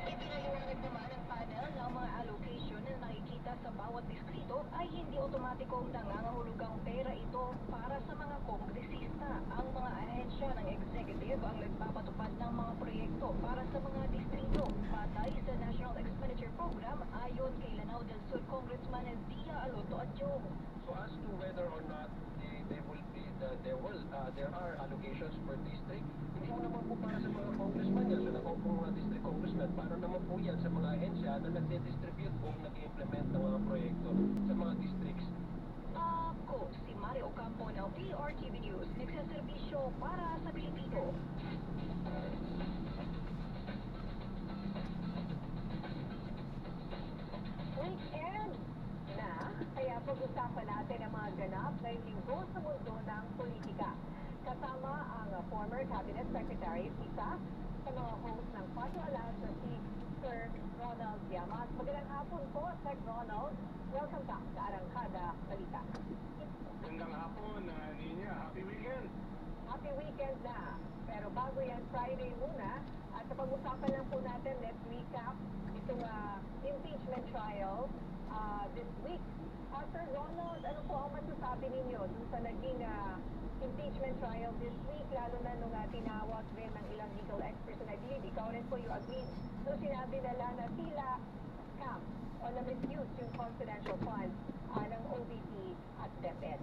Ipinaliwanag naman ng panel na ang mga allocation na nakikita sa bawat distrito ay hindi otomatikong nangangahulugang pera ito para sa mga kongresista. Ang mga ahensya ng executive ang nagpapatupad ng mga proyekto para sa mga distrito. Patay sa National Expenditure Program ayon kay Lanao del Sur Congressman Dia Aloto Adjong. So as to whether or not there are allocations per district, hindi mo naman po para sa mga congressman yan, sa nakaupo mga district congressman, para naman po yan sa mga ahensya na nagde-distribute o nag-implement ng mga proyekto sa mga districts. Ako, si Mario Ocampo ng PRTV News, nagsaserbisyo para sa Pilipino. Weekend na, kaya pag-usapan natin ang mga ganap ngayong linggo sa mundo ng politika. Kasama ang former Cabinet Secretary Tita sa mga host ng Pato Alanza si Sir Ronald Llamas. Magandang hapon po, Sir Ronald. Welcome back sa Arangkada Balita. Magandang hapon, Nina. Happy weekend! Happy weekend na. Pero bago yan, Friday muna. At sa pag-usapan lang po natin, let's recap itong impeachment trial this week. Sir Ronald, ano po ang masasabi ninyo dun sa naging impeachment trial this week, lalo na nung tinawag rin ng ilang legal experts, and I believe ikaw rin po yung agreed nung sinabi nila na tila scam o na-misuse yung confidential funds ng OVP at DepEd.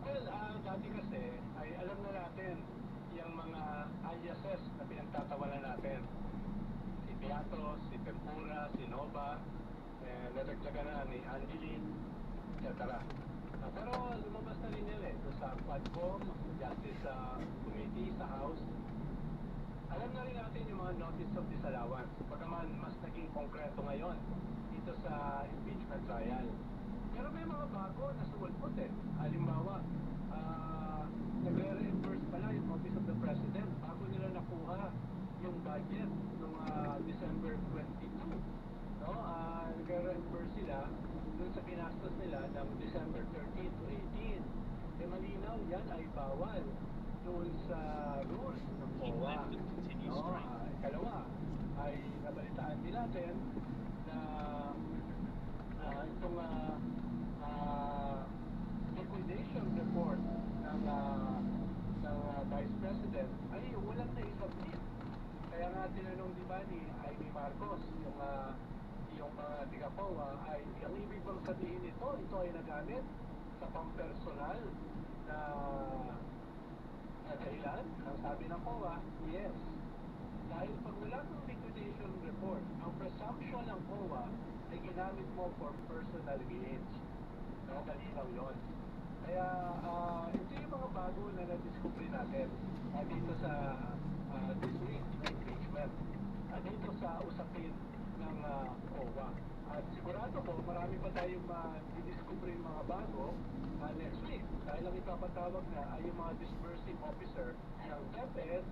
Well, dati kasi ay alam na natin yung mga aliases na pinagtatawanan natin. Si Beatos, si Tempura, si Nova, nadagdagan na ni Angeline, etc. Pero lumabas na rin nila sa Quadcom, Justice Committee, sa House. Alam na rin natin yung mga notice of disallowance. Pagkaman mas naging konkreto ngayon dito sa impeachment trial. Pero may mga bago na sumulpot Halimbawa, nagre-reimburse pala yung Office of the President bago nila nakuha yung budget noong December 22. No? Nagre-reimburse sila dun sa pinastos nila ng December 13 to 18. Malinaw yan ay bawal doon sa rules ng COA. No? Ikalawa, ay nabalitaan din natin na itong liquidation report ng Vice President ay walang na-submit. Kaya nga tinanong di ba ni Amy Marcos, yung mga tiga-COA, ay ang ibig bang sabihin ito ay nagamit sa pang-personal na dahilan? Ang sabi ng COA, yes. Dahil pag wala kang liquidation report, ang presumption ng COA ay ginamit mo for personal gains. No, malinaw yun. Kaya ito yung mga bago na na-discovery natin dito sa this week impeachment. Dito sa usapin ng COA. At sigurado ko, marami pa tayong i-discovery mga bago next week. Dahil ang ipapatawag na ay yung mga disbursing officer ng DepEd,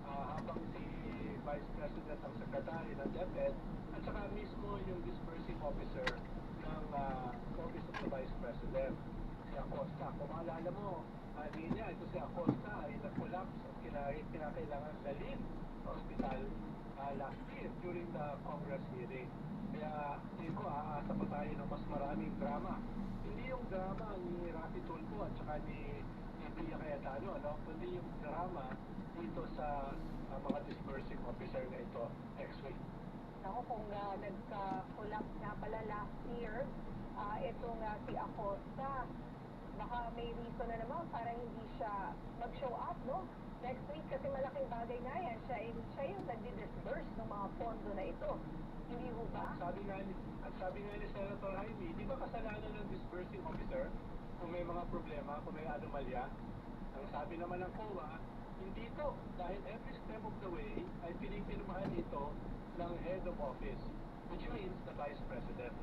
habang si Vice President ang Secretary ng DepEd, at saka mismo yung disbursing officer ng Office of the Vice President, si Acosta. Kung maalala mo, niya, ito si Acosta ay na-collapse at kinakailangan dalhin sa ospital last year during the Congress hearing. Kaya tingin ko, aasa pa tayo ng mas maraming drama. Hindi yung drama ni Rafi Tulfo at saka ni Bia Cayetano, kundi yung drama dito sa mga disbursing officer na ito next week. Ako, kung nagka-collapse nga pala last year, itong si Acosta, baka may reason na naman para hindi siya mag-show up, no? Next week, kasi malaking bagay na yan. Siya yung nagdi-disburse ng mga pondo na ito. Hindi ho ba? At sabi nga ni Senator Jaime, di ba kasalanan ng disbursing officer kung may mga problema, kung may anomalya? Ang sabi naman ng COA, hindi ito. Dahil every step of the way ay pinipirmahan ito ng head of office, which means the Vice President.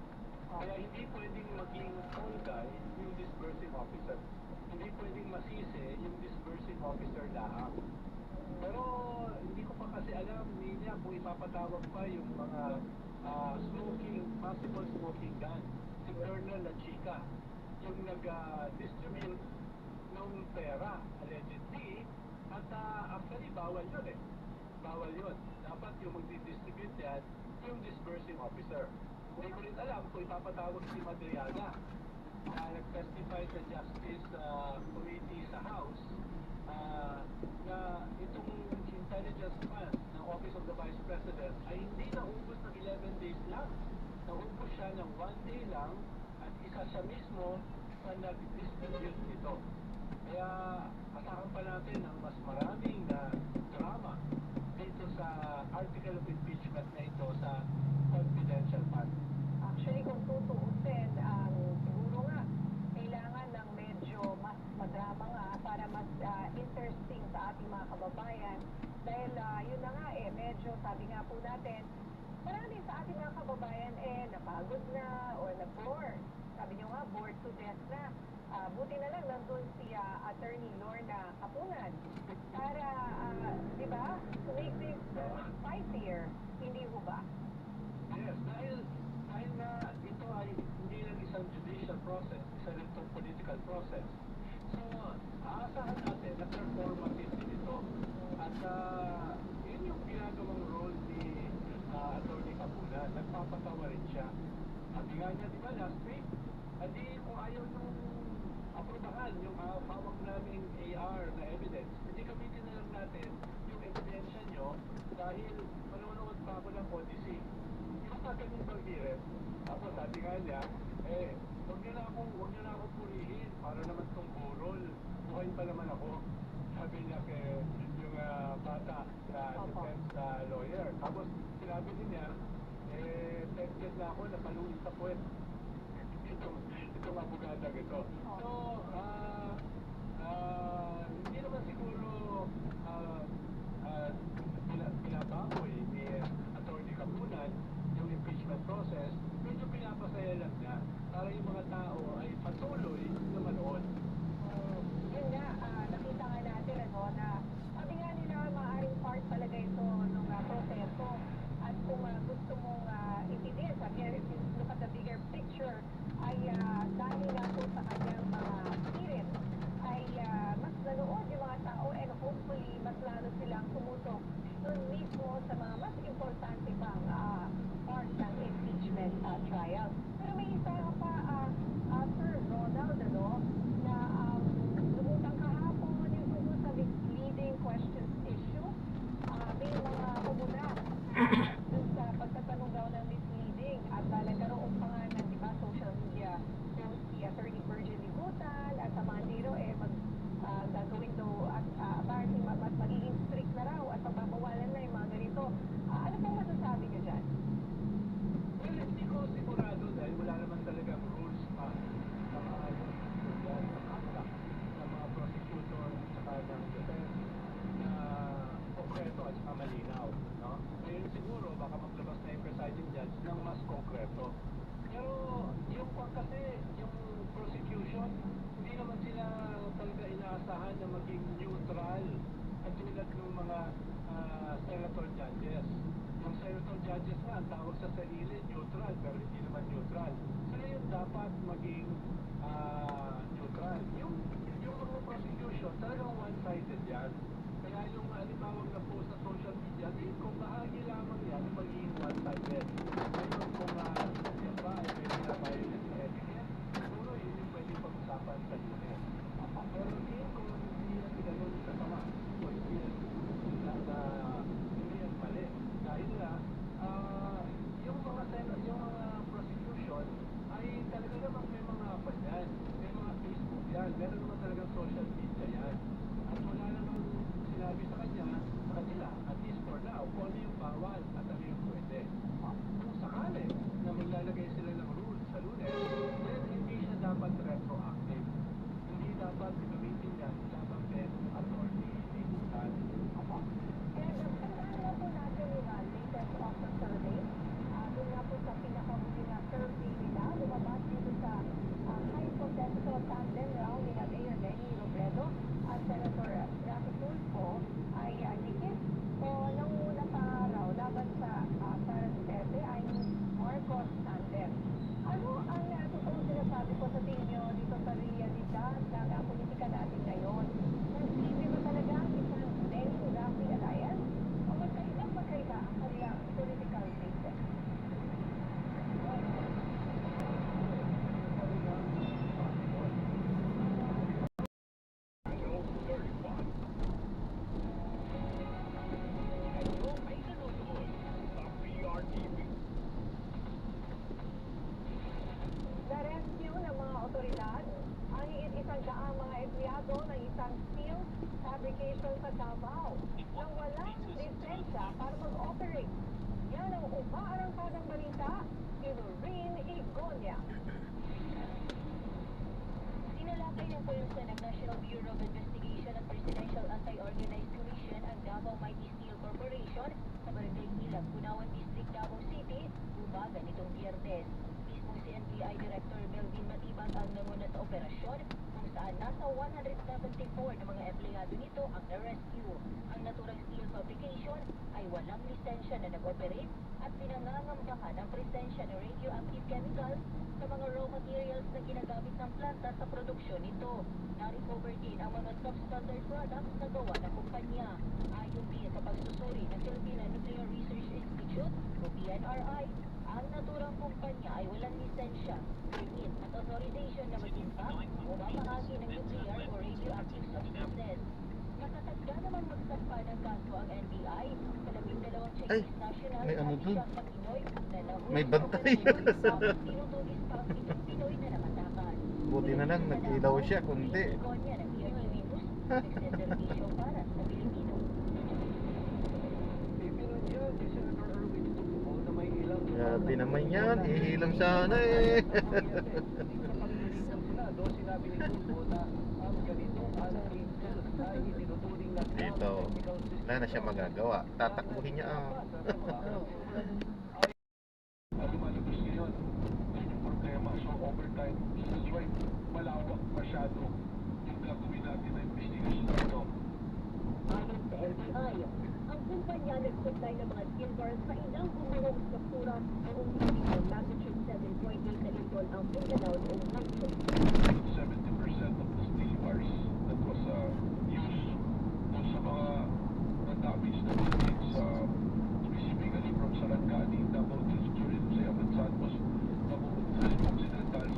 Kaya hindi pwedeng maging fall guy yung disbursing officer. Hindi pwedeng masisi yung disbursing officer lahat. Pero hindi ko pa kasi alam niya kung ipapatawag pa yung mga possible smoking gun. Si Colonel La Chica, yung nag-distribute ng pera, allegedly, at actually bawal yun Bawal yun. Dapat yung magdi-distribute yan, yung disbursing officer. Hindi ko rin alam kung ipapatawag si Madriaga. Nag-testify sa Justice Committee sa House na itong intelligence fund ng Office of the Vice President ay hindi naubos ng 11 days lang. Naubos siya ng 1 day lang at isa siya mismo na nag-distribute nito. Kaya asahan pa natin ang mas maraming drama dito sa article of impeachment na ito sa confidential fund. Actually, kung tutuusin, siguro nga, kailangan ng medyo mas madrama nga para mas interesting sa ating mga kababayan. Dahil yun na nga medyo sabi nga po natin, marami sa ating mga kababayan napagod na or na-bore. Sabi nyo nga, bored to death na. Buti na lang nandun si Attorney Lorna Kapungan para, di ba, to make this spicier. Hindi ho ba? Yes, dahil na ito ay hindi lang isang judicial process, isa rin itong political process. So, aasahan natin na performative din ito. At yun yung ginagawang role ni Atty. Kapunan. Nagpapatawa rin siya. Sabi nga niya, di ba, last week, hindi kung ayaw nung aprobahan yung hawak naming AR na evidence, hindi gamitin na lang natin yung ebidensya nyo dahil manonood pa ako ng Odyssey. Yung kagaling Baghiret, tapos sabi nga niya, huwag niyo na akong purihin para naman tong burol. Buhay pa naman ako. Sabi niya kay yung bata na defense lawyer. Tapos sinabi niya, tempted na ako na paluin sa puwet. Itong abogadang ito. So, hindi naman siguro pinababoy ni Atty. Kapunan yung impeachment process, medyo pinapasaya lang niya para yung mga tao ay patuloy na manood. Yun nga, nakita nga natin na sabi nga nila maaaring part talaga ito nung proseso. At kung gusto mong itindihan, sabi nga, if you look at the bigger picture, ay dahil nga po sa kanyang mga spirit, ay mas nanood yung mga tao and hopefully mas lalo silang tumutok dun mismo sa mga mas importante pang part ng impeachment trial. Pero may isa pa, Sir Ronald, na lumutang kahapon yung tungkol sa misleading questions issue. May mga umuna dun sa pagtatanong daw ng misleading at nagkaroon pa nga ng social media post si Attorney Virgin Ligutan at sa Mandiro gagawin daw at apparently mas magiging strict na raw at pagpapawalan na yung mga ganito. Ano pong masasabi niyo dyan? Well, hindi ko sigurado dahil wala naman talagang rules pa sa mga prosecutor at saka ng defense na konkreto at saka malinaw. No? Ngayon siguro baka maglabas na yung presiding judge ng mas konkreto. Pero yung kasi, yung prosecution, hindi naman sila talaga inaasahan na maging neutral katulad ng mga senator judges. Yung senator judges nga, ang tawag sa sarili, neutral, pero hindi naman neutral. Sila yung dapat maging neutral. Yung mga prosecution, talagang one-sided yan. Kaya yung alimbawang na post sa social media, kung bahagi lamang yan, maging one-sided. Ngayon kung yan ba ay may violate na etiquette, siguro yun yung pwede pag-usapan sa Lunes. Pero kung hindi yan ganun kasama, o hindi yan mali. Dahil na, yung mga prosecution ay talaga naman may mga panyan, may mga Facebook yan, meron naman talagang social media yan. At wala naman sinabi sa kanila, at least for now, kung ano yung bawal at ano yung pwede. Kung sakali na maglalagay sila ng rules sa Lunes, then hindi siya dapat retroactive. Hindi dapat gamitin yan lamang din Attorney Ligutan. And tandaan nga po natin yung latest of the survey. Doon nga po sa pinakahuli na survey nila, lumabas dito sa hypothetical tandem round ni Mayor Lenny Robredo at Senator Rafi Tulfo ay dikit o nanguna pa raw laban sa Sara Duterte ay Marcos tandem. Ano ang totoong sinasabi ko sa tingin nyo dito sa realidad ng politika natin ngayon? Posible ba talaga ang isang Lenny Rafi alliance? O magkaiba ang kanilang political basis? Na-rescue ng mga otoridad ang isang daang mga empleyado ng isang steel fabrication sa Davao nang walang lisensya para mag-operate. Yan ang umaarangkadang balita ni Lorraine Igonia. Sinalakay ng puwersa ng National Bureau of Investigation at Presidential Anti-Organized Commission ang Davao Mighty Steel Corporation sa Barangay Ilag, Punawan District, Davao City, umaga nitong Biyernes. Mismong si NBI Director Melvin Matibag ang nanguna sa operasyon kung saan nasa 174 na mga empleyado nito ang na-rescue. Ang naturang steel fabrication ay walang lisensya na nag-operate at pinangangambahan ang presensya ng radioactive chemicals sa mga raw materials na ginagamit ng planta sa produksyon nito. Na-recover din ang mga substandard products na gawa ng kumpanya. Ayon din sa pagsusuri ng Philippine Nuclear Research Institute o PNRI, ang naturang kumpanya ay walang lisensya, permit at authorization na mag-impact o mamahagi ng nuclear o radioactive substances. Nakatagda naman magsampa ng kaso ang NBI sa 12 Chinese national may ano at dun? siyam na Pinoy na nahuli May sa bantay. operasyon tapos tinutugis pa ang 7 Pinoy na nakatakas. Buti na lang, nag-ilaw siya, kundi. Konya ng PRTV News, nagseservisyo para sa Pilipino. Pipinod yun, si Senator Erwin Tulfo na may ilang... Grabe naman yan, ihilang sana eh. Doon sinabi ni Tulfo na ang ganitong allocation ay itinuturing na Dito, wala na siya magagawa. Tatakbuhin niya ang... At lumalabas ngayon, yun yung problema. So overtime, that's why malawak masyado yung gagawin natin na investigation dito. Ayon sa NBI, ang kumpanya nag-supply ng mga steel bars sa ilang gumuhong struktura noong hindi ng magnitude 7.8 na lindol ang Mindanao noong Marso. 70% of the steel bars that was used dun sa mga na-damage na buildings, specifically from Sarangani, Davao del Sur, Sayamat Santos, Davao Occidental,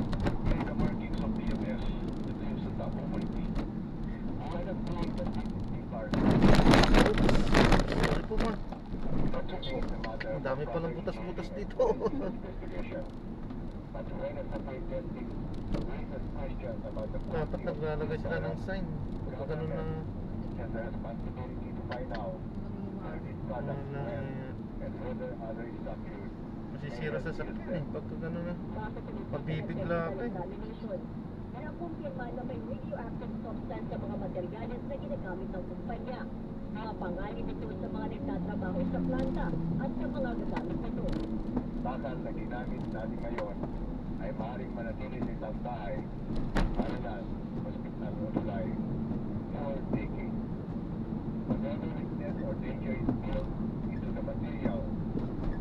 may the markings of DMS dito yung sa Davao Mighty. Wala nang doing the steel bars. Sorry po ma. That's okay. Ang dami palang butas-butas dito. Investigation. But when a separate testing raises questions about the Dapat quality of naglalagay sila ng sign. Pagka ganun na... and the responsibility to find out where these products Wala went yan. and whether other structures Masisira sa sakyan eh. Pagka ganun na. Pabibigla ka eh. Nakumpirma na may radioactive substance sa mga materyales na ginagamit ng kumpanya. Mga pangalan nito sa mga nagtatrabaho sa planta at sa mga gagamit nito. bakal na ginamit natin ngayon ay maaaring manatili sa isang bahay para na hospital o tulay for decades. Whatever weakness or danger is built into the material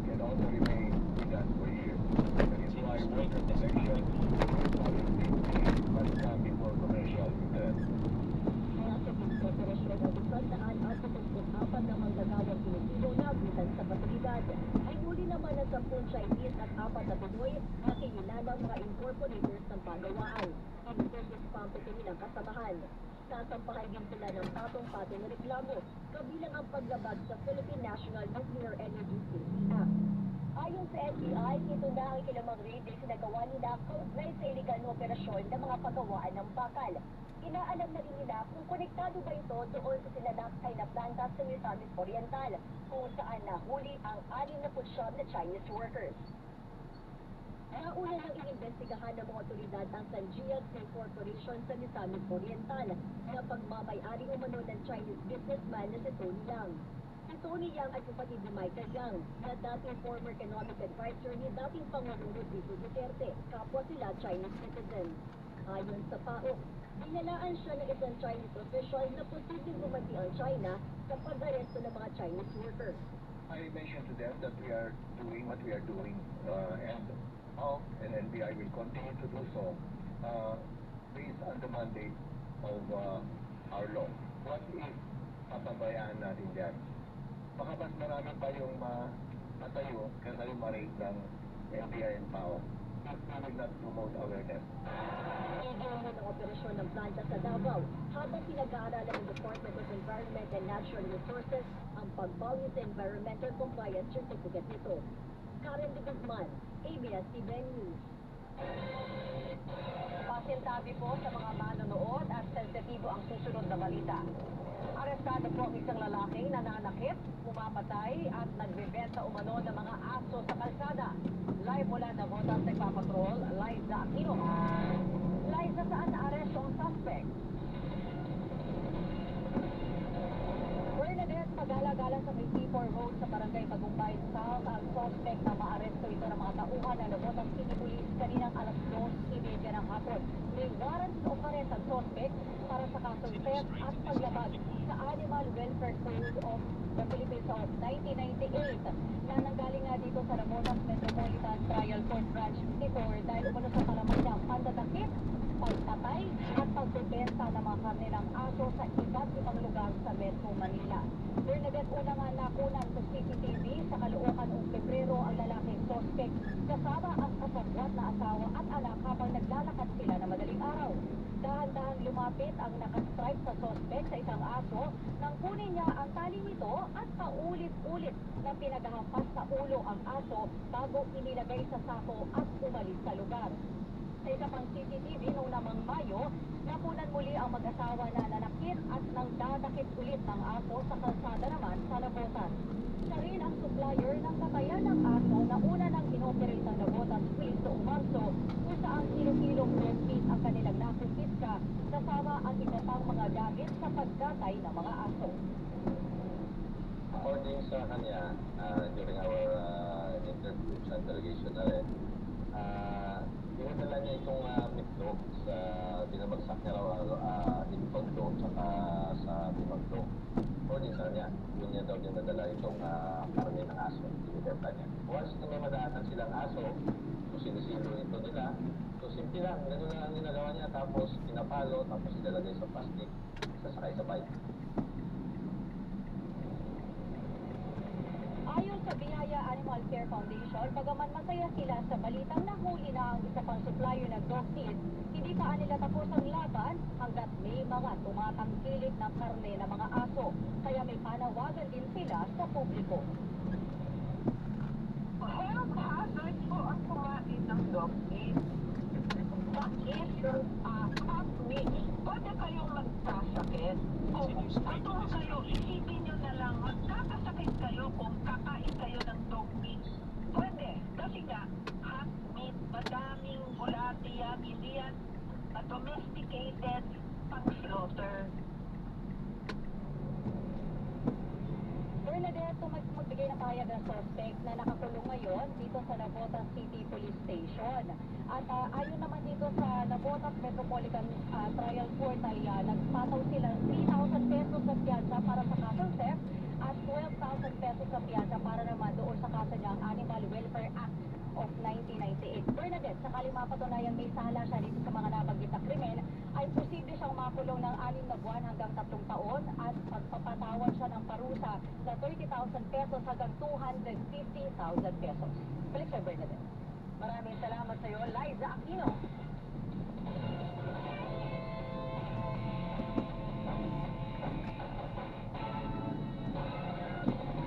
can also remain with us for years. That is why water protection and public safety must come before commercial interest. Kaya sa operasyon ng 124 na manggagawang Pilipino na abutan sa pasilidad, ay huli naman ng 10 Chinese at 4 na Pinoy na kinila ng mga incorporators ng pagawaan. Ang business company nilang kasamahan. Sasampahan din sila ng patong-patong na reklamo, kabilang ang paglabag sa Philippine National Nuclear Energy Safety Act. Ayon sa NBI, ito na ang ikilamang raid na sinagawa nila kaugnay sa iligal na operasyon ng mga pagawaan ng bakal. Inaalam na rin nila kung konektado ba ito doon sa sinalakay na planta sa Misamis Oriental, kung saan nahuli ang 69 na Chinese workers. Nauna nang inimbestigahan ng mga otoridad ang Sanjia Steel Corporation sa Misamis Oriental na pagmamay-ari umano ng Chinese businessman na si Tony Yang. Si Tony Yang ay kapatid ni Michael Yang, na dating former economic advisor ni dating Pangulong Rodrigo Duterte, kapwa sila Chinese citizens. Ayon sa PAOK, dinalaan siya ng isang Chinese official na posibleng bumati ang China sa pag-aresto ng mga Chinese workers. I mentioned to them that we are doing what we are doing and PAOK and NBI will continue to do so based on the mandate of our law. What if papabayaan natin yan? Baka mas marami pa yung matayo kaysa yung ma-rate ng NBI and PAOK if we will not promote awareness. Igilan ng operasyon ng planta sa Davao habang pinag-aaralan ng Department of Environment and Natural Resources ang pagbawi sa Environmental Compliance Certificate nito. Karen de Guzman, ABS-CBN News. Pasintabi po sa mga manonood at sensitibo ang susunod na balita. Arestado po ang isang lalaking nananakit, pumapatay at nagbebenta umano ng mga aso sa kalsada. Live mula na Botas Nagpapatrol, Liza Aquino. Liza, saan naaresto ang suspect? Bernadette, pagala-gala sa may C4 Road sa Barangay Tagumpay South ang suspect na maaresto ito ng mga tauhan ng Nabotas City Police kaninang alas 2:30 ng hapon. May warrant of arrest ang suspect para sa kasong theft at paglabag sa Animal Welfare Code of the Philippines of 1998 na nanggaling nga dito sa Nabotas Metropolitan Trial Court Branch 54 dahil umano sa kalaman niya pandadakip, pagpatay at pagbebenta ng mga karne ng aso sa iba't ibang lugar sa Metro Manila. Bernadette, una nga nakunan sa CCTV sa Caloocan noong Pebrero ang lalaking suspect kasama ang kasabwat na asawa at anak habang naglalakad sila na madaling araw. Dahan-dahan lumapit ang nakastripe sa suspect sa isang aso nang kunin niya ang tali nito at paulit-ulit na pinaghahampas sa ulo ang aso bago inilagay sa sako at umalis sa lugar. Sa isa pang CCTV noong namang Mayo, nakunan muli ang mag-asawa na nanakit at nang dadakip ulit ng aso sa kalsada naman sa Nabotas. Siya rin ang supplier ng katayan ng aso na una nang inoperate ng Nabotas Police noong Marso kung saan kilo-kilong dog meat ang kanilang nakupiska kasama ang iba pang mga gamit sa pagkatay ng mga aso. According sa kanya, during our interview sa interrogation na rin, dinadala niya itong mitlog sa binabagsak niya raw impagdo tsaka sa timagdo. According sa kanya, yun niya daw dinadala itong karne ng aso, binibenta niya. Once na may madaanan silang aso, so sinisilo ito nila, so simple lang, gano'n lang ang ginagawa niya, tapos pinapalo, tapos ilalagay sa plastic, sasakay sa bike. Ayon sa Biyaya Animal Care Foundation, bagaman masaya sila sa balitang nahuli na ang isa pang supplier ng dog meat, hindi pa nila tapos ang laban hanggat may mga tumatangkilik na karne ng mga aso. Kaya may panawagan din sila sa publiko. Health hazard po ang kumain ng dog meat. Bakit? At meat, pwede kayong magkasakit. Kung kayo, isipin nyo na lang, magkakasakit kayo kung kakain kayo ng dog meat. Pwede, kasi nga, hot meat, madaming bulati yan, hindi yan domesticated pang-slaughter. Bernadette, magbigay ng pahayag ng suspect na nakakulong ngayon dito sa Nabotas City Police Station. At ayon naman dito sa Nabotas Metropolitan Trial Court ay nagpataw sila ng 3,000 pesos sa piyansa para sa kasong theft at 12,000 pesos sa piyansa para naman doon sa kaso niyang Animal Welfare Act of 1998. Bernadette, sakali mapatunayang may sala siya dito sa mga nabanggit na krimen, ay posible siyang makulong ng 6 na buwan hanggang 3 taon at pagpapatawan siya ng parusa na 30,000 pesos hanggang 250,000 pesos. Balik siya, Bernadette. Maraming salamat sa iyo, Liza Aquino.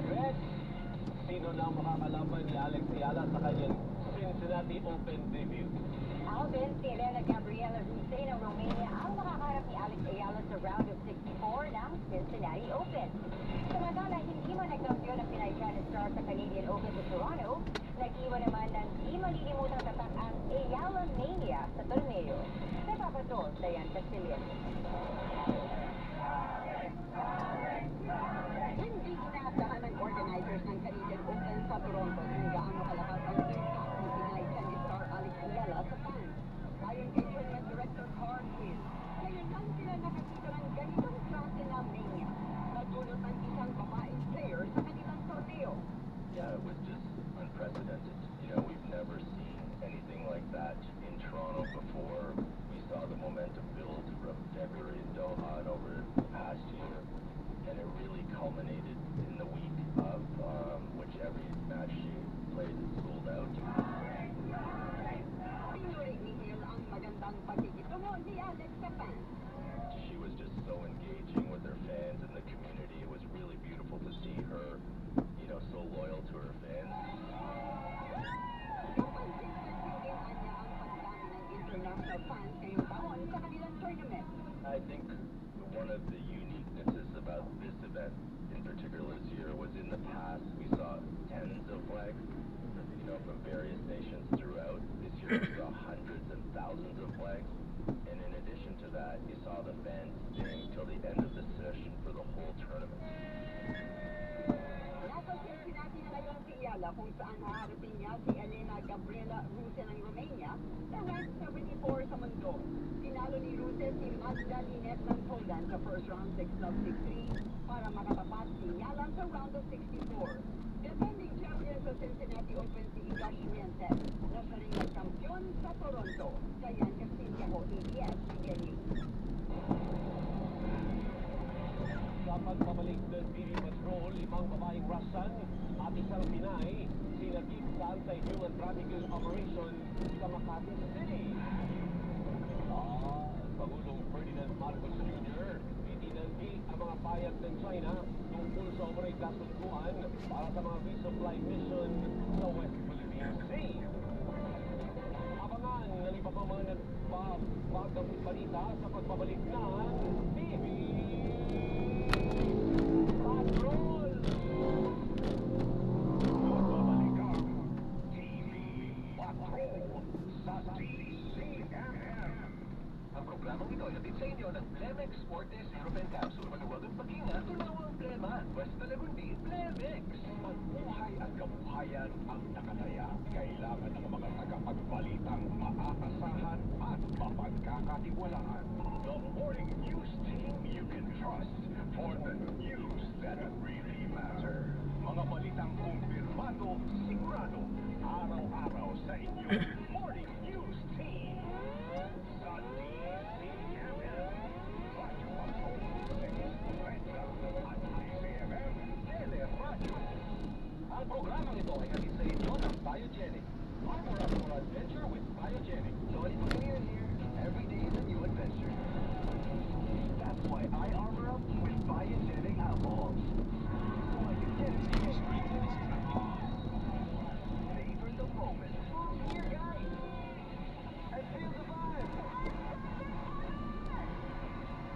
Red, sino na ang makakalaban ni Alex Ayala sa kanyang Cincinnati Open debut? Alvin, si Elena Gabriela Rusey ng Romania ang makakarap ni Alex Ayala sa round of 64 ng Cincinnati Open. Samantala, hindi man nagkampiyon ng Pinay tennis star sa Canadian Open sa Toronto, nag-iwan naman ng di malilimutang tatak ang Ayala Mania sa torneo. Nagpapatrol, Dayan Castillion. Hindi inaasahan ng organizers ng Canadian Open sa Toronto kung gaano kalakas ang impact ng Pinay tennis star Alex Ayala sa fans. Ayon kay Tournament Director Carl Hill, ngayon lang sila nakakita ng ganitong klase na mania. Nagdulot ng isang babaeng player sa kanilang torneo. Yeah, it was just unprecedented. You know, we've never seen anything like that in Toronto before. We saw the momentum build from February in Doha and over the past year, and it really culminated in the week of which every match she played is sold out. Pinuri ni Hill ang magandang pakikitungo ni Alex sa fans. She was just so engaging with her fans and the community. It was really beautiful to see her, you know, so loyal to her fans. Kapansin-pansin din niya ang that in particular this year was in the past we saw tens of flags, from various nations throughout. This year we saw hundreds and thousands of flags. And in addition to that, you saw the fans staying till the end of the session for the whole tournament. Nasa Cincinnati na ngayon si Yala kung saan nakarating niya si Elena Gabriela Ruse ng Romania na ranked 74 sa mundo. Tinalo ni Ruse si Magda Linet ng Poland sa first round 6-love 6-3 para makatapat si Yala sa round of 64. Defending champion sa Cincinnati Open si Iga Swiatek na siya rin nagkampiyon sa Toronto. Kaya Castilla o ABS-CBN. Sa pagbabalik ng BB Patrol, 5 babaeng Russian at isang Pinay sinagip sa anti-human trafficking operation sa Makati City. Pangulong Ferdinand Marcos Jr. itinanggi ang mga payag ng China tungkol sa overay kasunduan para sa mga resupply mission sa West Philippine Sea. Abangan ng iba pang mga nagbabagang balita sa pagbabalik ng BB Patrol! Magbabalik ang TV Patrol sa TCMM. Ang programang ito ay hatid sa inyo ng Blemex Forte Zero Pen Capsule. Maluwagang paghinga, tulawang plema. Basta lagundi, Blemex. Magbuhay at kabuhayan ang nakataya. Kailangan ng mga tagapagbalitang maaasahan at mapagkakatiwalaan. The morning news team you can trust for the news that really matter. Mga balitang kumpirmado, sigurado, araw-araw sa inyong morning news team. Sa TCMM, Radyo Patrol, Sekiz at ICMM, Teleradyo. Ang programang ito ay hatid sa inyo ng Biogenic. Armor up for adventure with Biogenic. Johnny Pangilinan here. Every day is a new adventure. That's why I armor up with Biogenic alcohols. So I can get it to you. Savor the moment. Here, guys. And feel the vibe.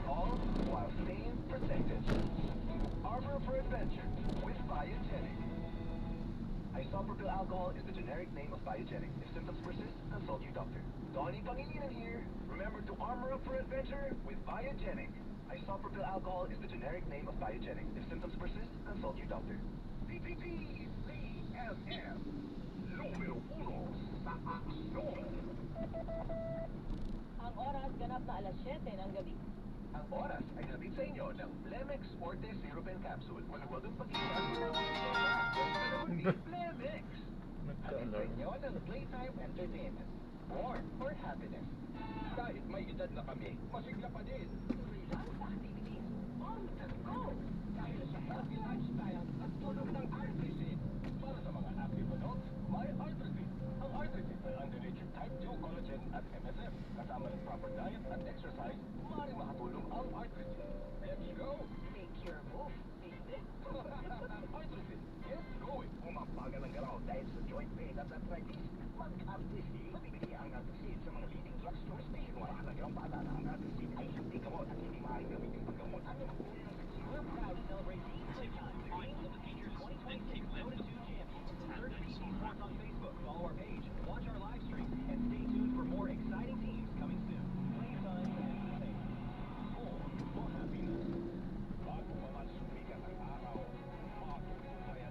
All while staying protected. Armor up for adventure with Biogenic. Isopropyl alcohol is the generic name of Biogenic. If symptoms persist, consult your doctor. Donnie Pangilinan here. Remember to armor up for adventure with Biogenic. Isopropyl alcohol is the generic name of Biogenic. If symptoms persist, consult your doctor. PPPCMM, numero 1 sa aksyon. Ang oras ganap na alas 7 ng gabi. Ang oras ay hatid sa inyo ng Blemex Forte Zero Pen Capsule. Maluwagang paghinga, tulawang plema. Basta lagundi, Blemex. Hatid sa inyo ng Playtime Entertainment. Born for happiness. Kahit may edad na kami, masigla pa din. Freelance activities on the go. Dahil sa healthy lifestyle at tulong ng Artrisin. Para sa mga active adults, may Artrisin. Ang Artrisin ay under-nature type 2 collagen at MSM. Kasama ng proper diet at exercise, maaaring makatulong ang Artrisin. Let's go! Make your move, baby. Artrisin, get going! Umapagal ang galaw dahil sa joint pain at arthritis. Mag-Artrisin. Mabibili ang Artrisin sa mga leading drugstores nationwide. Halagang paalala ang Artrisin ay hindi gamot at hindi maaaring gamitin panggamot. Ano ang We're proud to celebrate these good times. Names of the future 2026 Dota 2 champions. Search PC Sports on Facebook, follow our page, watch our live stream, and stay tuned for more exciting teams coming soon. Play fun and entertainment. for happiness. Bago pa man sumikat ang araw, bago kaya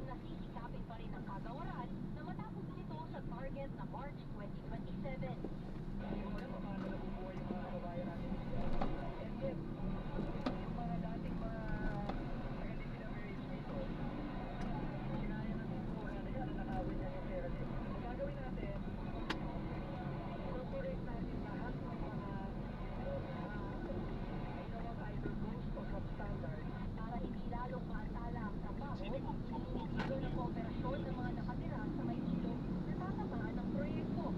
na sisikapin pa rin ang kagawaran na matapos nito sa target na March 2027. Hindi ko alam paano nabubuhay yung mga kababayan natin. And yet, yung mga dating mga taga-deliveries dito, sinaya ng tipo na nakawin niya yung pera niya. Ang gagawin natin, corporate natin lahat ng mga either ghost or substandard. Para hindi lalong maantala ang trabaho, iniimbestigo ng kooperasyon ng mga nakatira sa may ilog na tatamaan ng proyekto.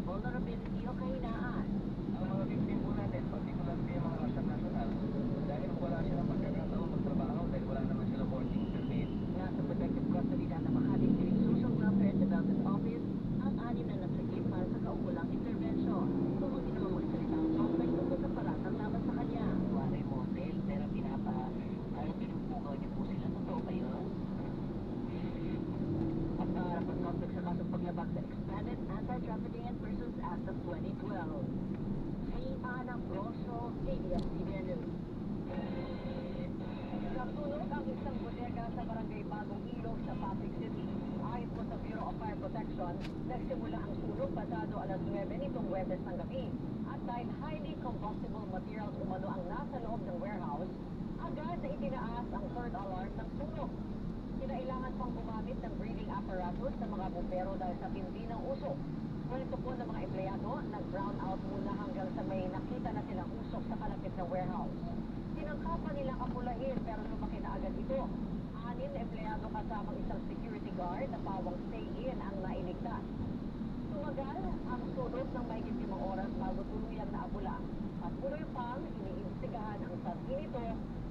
vulnerability o kahinaan. Ang mga victim po natin, particular po yung mga national, dahil wala silang pagkakataon magtrabaho, dahil wala naman silang working permit. Nasa protective custody na ng Makati City Social Welfare and Development Office ang 6 na nagsagip para sa kaukulang intervention. Kung hindi naman magsalita ang suspect tungkol sa paratang laban sa kanya. Walay motel, pero ay pinupukaw niyo po sila. Totoo ba yun? At naharap ang suspect sa kasong paglabag sa Expanded Anti-Trafficking in Persons Act of 2012. Si Ana Broso, ABS-CBN News. Nasunog ang isang bodega sa barangay Bagong Ilog sa Pasig City. Ayon po sa Bureau of Fire Protection, nagsimula ang sunog pasado alas 9 nitong Webes ng gabi. At dahil highly combustible materials umano ang nasa loob ng warehouse, agad na itinaas ang third alarm ng sunog. Kinailangan pang gumamit ng breathing apparatus sa mga bumbero dahil sa tindi ng usok. Kwento po ng mga empleyado, nag-brown out muna hanggang sa may nakita na silang usok sa kalapit na warehouse. Tinangkapan nila kapulahin pero lumaki na agad ito. 6 na empleyado kasamang isang security guard na pawang stay-in ang nailigtas. Tumagal ang sunod ng mahigit 5 oras bago tuluyang naabula. At tuloy pang iniimbestigahan ang sanhi nito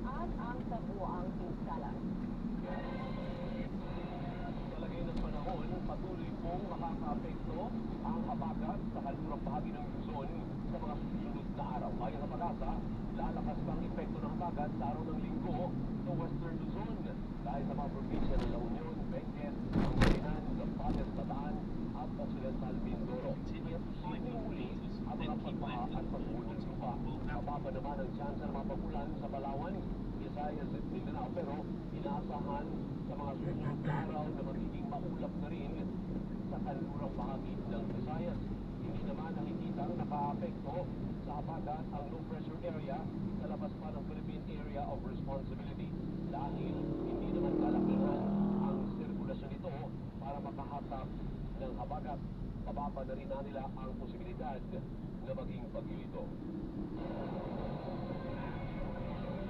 at ang kabuuang pinsala. Palagay ng panahon, patuloy pong makakaapekto ang habagat sa kanlurang bahagi ng Luzon sa mga susunod na araw. Ayon sa pag-asa, lalakas pa ang epekto ng habagat sa araw ng Linggo sa Western Luzon dahil sa mga probinsya ng La Union, Benguet, Pangasinan, Zambales, Bataan at Occidental Mindoro. Posibleng muli ang mga pagbaha at pagbuhol ng lupa. Mababa naman ang tsansa ng mga pagulan sa Palawan, Visayas at Mindanao pero inaasahan sa mga susunod na araw na magiging maulap na rin sa kanlurang bahagi ng Visayas. Hindi naman nakikita ang nakaapekto sa habagat ang low pressure area sa labas pa ng Philippine Area of Responsibility dahil hindi naman kalakihan ang sirkulasyon nito para makahatak ng habagat. Mababa na rin na nila ang posibilidad na maging bagyo ito.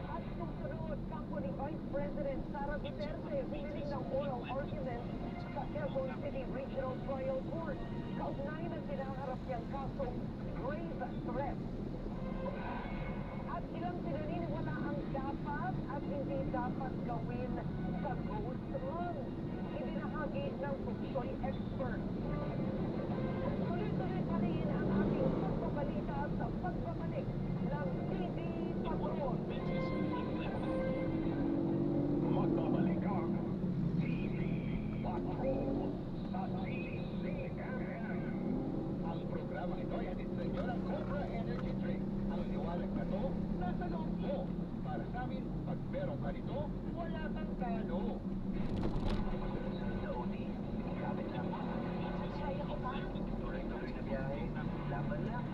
At susunod, kampo ni Vice President Sara Duterte humiling ng oral argument sa Quezon City Regional Trial Court. Kaugnay ng pinaharap niyang kasong grave threat. At ilang pinaniniwala ang dapat at hindi dapat gawin sa ghost run. Ibinahagi ng Tuksoy expert. Tuloy-tuloy pa rin ang ating pagbabalita sa pagbabalik ng TV Patrol. Magbabalik ang TV Patrol sa CCRM. Ang programa ito ay hatid sa inyo ng Cobra Energy Drink. Ang liwanag na to, nasa loob mo. Para sa amin, pag meron ka nito, wala kang talo. Sunod na OT, kapit lang. Kaya ko pa. Tuloy-tuloy na biyahe, laban lang.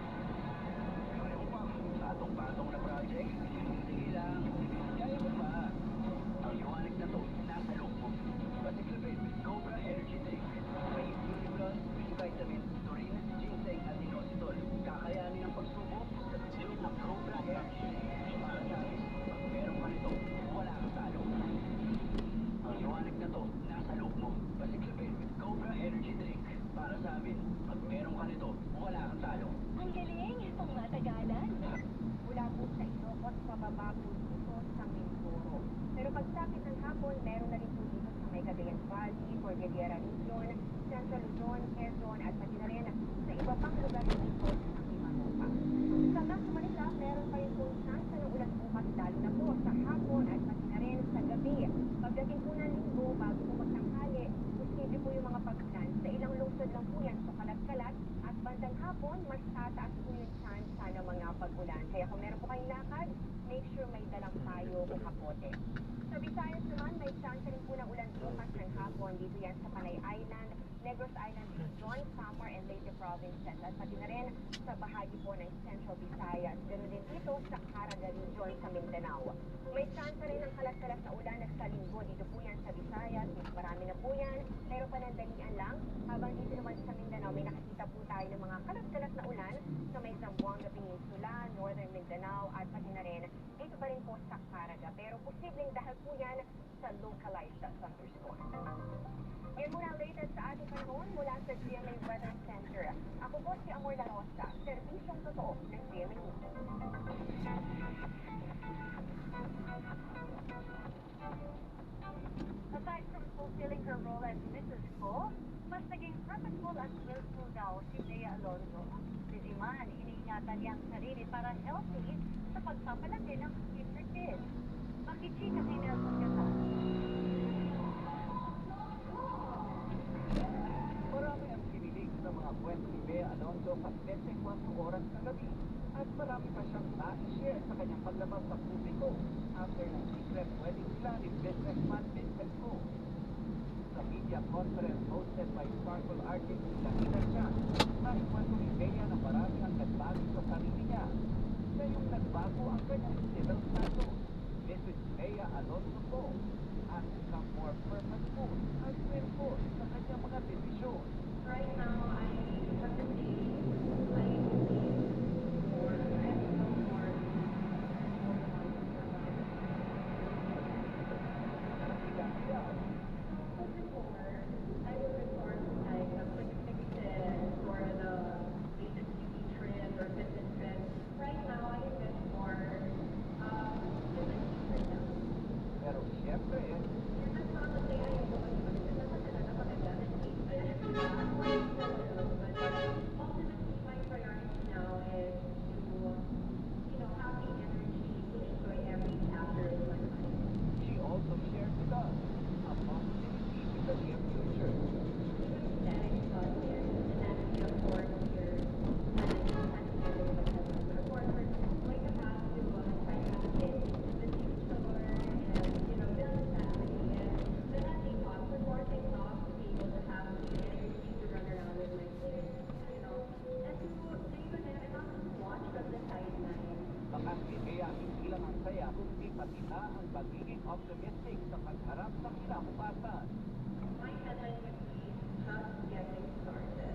Kaya ko pa, patong-patong na project. Sige lang, kaya ko pa. Ang liwanag na to, nasa loob mo. Pasiglamin, Cobra Energy Drink. May Plus, vitamin, taurine, ginseng at inositol. Kakayanin ang pagsubok sa silid ng Cobra Energy Drink. Para sa amin, pag meron ka nito, wala kang talo. Ang liwanag na to, nasa loob mo. Pasiglamin, Cobra Energy Drink. Para sa amin, pag meron ka nito, wala kang talo. Ang galing, itong matagalan. Mula po sa Ilocos, pababa po dito sa Mindoro. Pero pagsapit ng hapon, meron na rin po dito sa may Cagayan Valley, Cordillera Region, Central Luzon, Quezon, at pati na rin sa iba pang lugar dito sa Mimaropa. Sa Metro Manila, meron pa rin po chance ng ulan bukas lalo na po sa hapon at pati na rin sa gabi. Pagdating po ng linggo, bago po magtanghali, posible po yung mga pag-ulan. Sa ilang lungsod lang po yan, so kalat-kalat. At bandang hapon, mas tataas po yung chance na mga pag-ulan. Kaya kung meron po kayong lakad, make sure may dalang tayo o kapote. Sa Visayas naman, may chance rin po ng ulan bukas ng hapon. Dito yan sa Panay Island, Negros Island Region, Samar and Leyte Provinces. At pati na rin sa bahagi po ng Central Visayas. Ganoon din dito sa Caraga Region sa Mindanao. May chance rin ng kalat-kalat na ulan sa linggo. Dito po yan sa Visayas. Mas marami na po yan. Pero panandalian lang. Habang dito naman sa Mindanao, may nakikita po tayo ng mga kalat-kalat na ulan sa may Zamboanga Peninsula, Northern Mindanao, at pati na rin dito pa rin po sa Caraga. Pero posibleng dahil po yan sa localized thunderstorm. Yan muna ang latest sa ating panahon. mula sa GMA Weather Center. Ako po si Amor La Rosa, serbisyong totoo ng GMA News. Aside from fulfilling her role as Mrs. Ko, mas naging purposeful at willful daw si Bea Alonzo. Busy man, iniingatan niya ang sarili para healthy sa pagpapalaki ng future kids. Makichika kay Nelson Gata. Marami ang kinilig sa mga kwento ni Bea Alonzo sa 24 oras na gabi at marami pa siyang na-share sa kanyang paglabas sa publiko after ng secret wedding nila ni businessman Vincent Ko. Sa media conference hosted by Sparkle artist Latina Chan, naikwento ni Bea na marami ang nagbago sa sarili niya. Siya yung nagbago ang kanyang civil status. Mrs. Bea Alonzo Ko at become more purposeful at willful sa kanyang mga desisyon. Right now, I have to say, I believe more, I have become more So before, I would resort to like a quick fixes or the basic beauty trend or fitness trend. Right now, I invest more in the secret now. Pero siyempre, That's not to say I am going to do it. Kasi napakaganda ng secret. But ultimately, my priority now is to, have the energy to enjoy every chapter of my life. she also shared with us a possibility in the near future. Baka si Bea hindi lang ang saya kundi pati na ang pagiging optimistic sa pagharap sa kinabukasan. My headline would be just getting started.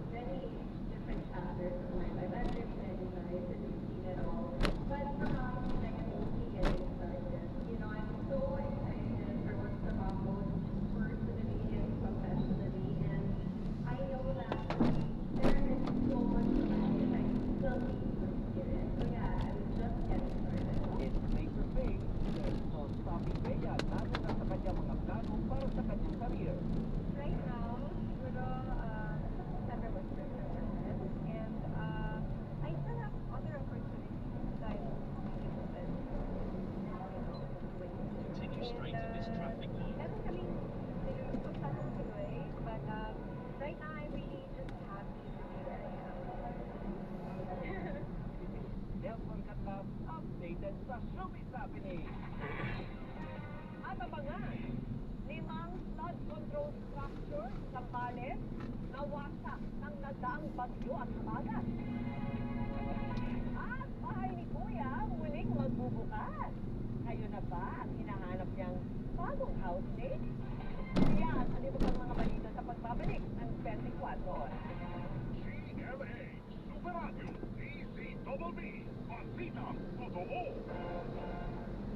Many different chapters of my life. I've lived many lives and seen it all. But for us, like I'm only getting started. I'm so excited for what's to come both personally and professionally. And I know that there is so much life that I still need to experience. So yeah, I'm just getting started. It's safe to say, there's no stopping Bea lalo na sa kanyang mga plano para sa kanyang career. Right now, siguro, September was very important. And I still have other opportunities that I'm being open Continue straight to this traffic light. meron kaming pagtatong tuloy, but right now I'm really just happy to be where I am. Nelson Catlas updated sa Showbiz Happening. At abangan, 5 flood control structure sa Pales nawasak ng nagdaang bagyo at habagat. At bahay ni Kuya muling magbubukas. Kayo na ba ang hinahanap niyang bagong housemate? Yan, ano ba pang mga balita sa pagbabalik ng 24 oras? GMA Super Radio DZBB Balita Totoo.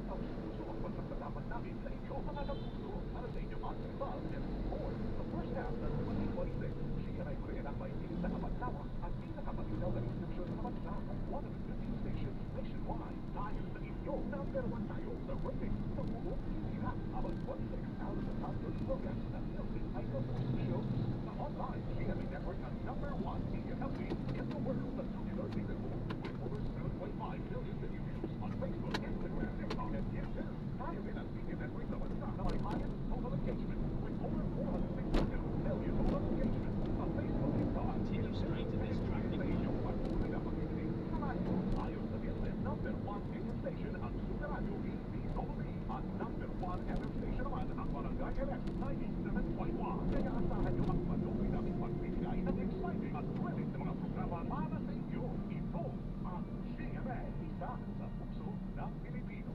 Ang puso ang pagkakatapat namin sa inyo mga kapuso para sa inyong actival and support. Sa first half ng 2026, GMA pa rin ang maikinig sa kapantawa at pinakapaginaw na instruksyon sa bansa ng 115 stations nationwide. Dahil sa inyo, number 1 tayo sa ratings sa buong Pilipinas. About 26 out of the top 30 programs na Nielsen Idol shows sa online GMA Network ang number 1 media company in the world sa tubular season 4 with over 7.5 million video views on Facebook, Instagram, TikTok, and YouTube. Tayo rin ang media network sa bansa na may highest total engagement with over 462 million total engagement sa Facebook, TikTok, Continue straight to this traffic sa light. inyong patuloy na pakikinig sa radyo. Ayon sa Nielsen, number 1 radio station ang Super Radio DZBB at number 1 FM station naman ang Barangay LS 97.1. Kaya asahan nyo ang patuloy naming pagbibigay ng exciting at thrilling na mga programa para sa inyo. Ito ang GMA, isa sa puso ng Pilipino.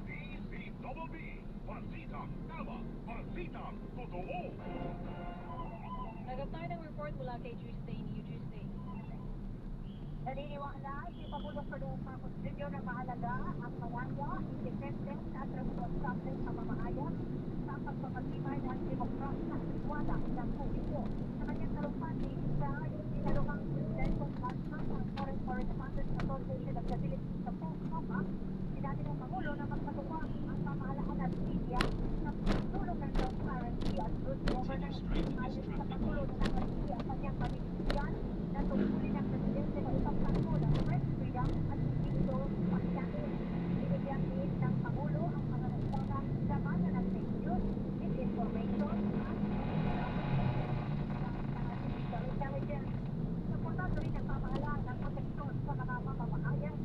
DZBB, Balitang Tama, Balitang Totoo. Nagap tayo ng report mula kay Tuesday ni Tuesday. Naniniwala si Pangulong Ferdinand Marcos Jr. na mahalaga ang malaya, independent at responsable sa mamamayan sa pagpapatibay ng demokrasya at tiwala ng publiko. Sa kanyang talumpati sa tinanungang presidentong plasma ng Foreign Correspondents Association of the Philippines sa POCOPA, sinabi ng Pangulo na magpatuwag ang pamahalaan at media sa tulong ng transparency at good governance. Ayon sa Pangulo na nakasili ang kanyang panindigan na tungkulin ng presidente ng ipagtanggol ang press freedom at hindi ito pagyakin. Binigyan din ng Pangulo ang mga nagsagang labanan ng fake news, misinformation, at artificial intelligence. Suportado rin ang pamahalaan ng proteksyon sa mga mamamayan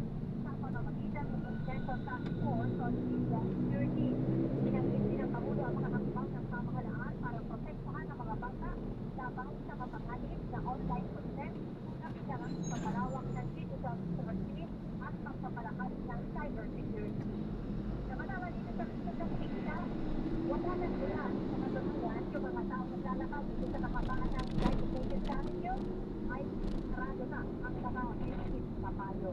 sa pamamagitan ng Central Task Force on Media Security. Binanggit din ng Pangulo ang mga hakbang ng pamahalaan para protektahan ang mga bata laban sa mapanganib na online content na bilang pagpalawak ng digital literacy at pagpapalakas ng cybersecurity. Samantala dito sa Luzon, wala nang mula sa katulungan yung mga taong naglalakad dito sa kahabaan ng Education Avenue ay sarado na ang mga pinakit na payo.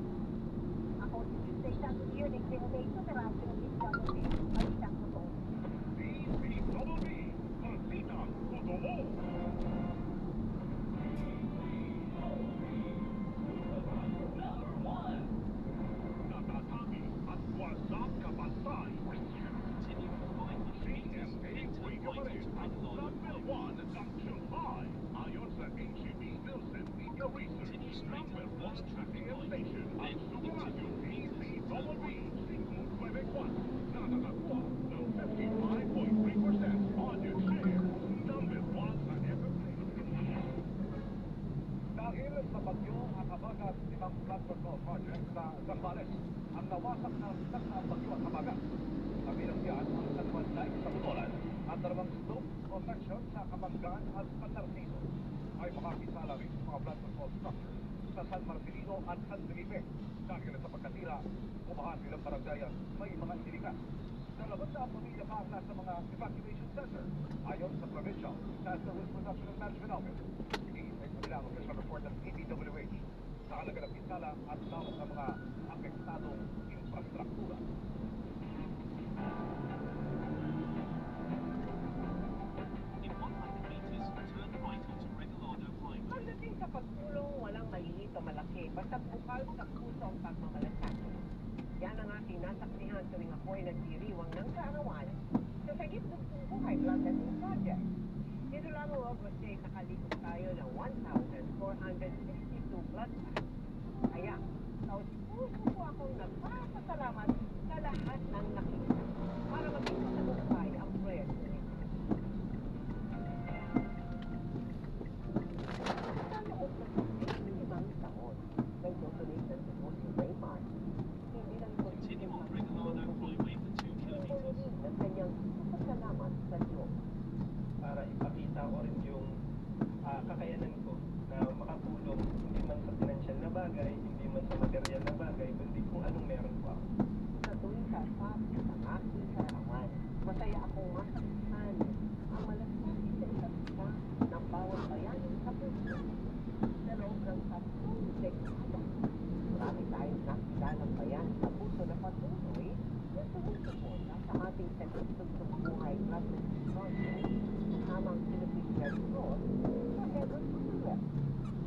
Ako si Station Unit Generation sa Radyo ng DWB ay isang totoo. DWB, Balitang Totoo. Natatami at wasak kabantay. Continue to find the CMA Radio pa rin ang number 1 ng Shanghai. Ayon sa HEB Nielsen Media Research, number 1 tracking station ang Super Radio DZWB 594 na nakakuha ng 55.3% audience share. Number 1 sa FM. Dahil sa bagyo at habagat limang flood control project sa Zambales, ang nawasak na sitak na bagyo at habagat. Kabilang diyan ang San Juan Dike sa Butolan at dalawang slope protection sa Kamanggan at San Narciso. Ay makakisala rin sa mga flood control structure sa San Marcelino at San Felipe. Dahil sa pagkatira, kumahan silang barangay at may mga inilikas. Dalawang na ang pamilya pa ang nasa mga evacuation center ayon sa Provincial Disaster Risk Reduction and Management Office. Iniisay sa nila ang official report ng DPWH sa halaga ng pinsala at tawag ng mga apektadong infrastruktura. In 100 meters, turn right onto Regalado Highway. Pagdating sa pagtulong, walang maliit o malaki, basta bukal sa puso ang pagmamalasakit. Yan ang ating nasaksihan tuwing ako'y nagdiriwang ng kaarawan sa Sagip Dugsong Buhay Blood Testing Project. Dito lamang August 8, nakalikot tayo ng 1,462 blood bags. Kaya, taos-puso po akong nagpapasalamat sa lahat ng nakita para maging matagumpay ang proyekto nito. Sa loob ng 15 taon, nag-donate ng tubos si Raymar. Hindi lang ito Continue on Regalado Highway for 2 kilometers. ng kanyang pasalamat sa Diyos. Para ipakita ko rin yung kakayanan ko na makatulong hindi man sa financial na bagay, hindi man sa material na bagay, kundi kung anong meron ko ako. Sa tuwing sasabi ng aking kaarawan, masaya akong masaksihan ang malasakit sa isa't isa ng bawat bayanin sa puso. Sa loob ng 3 dekada, marami tayong nakilalang bayan sa puso na patuloy na sumusuporta sa ating Sagip-Dugsong Buhay Blood Testing Project kasama ang Philippine Red Cross sa Quezon City.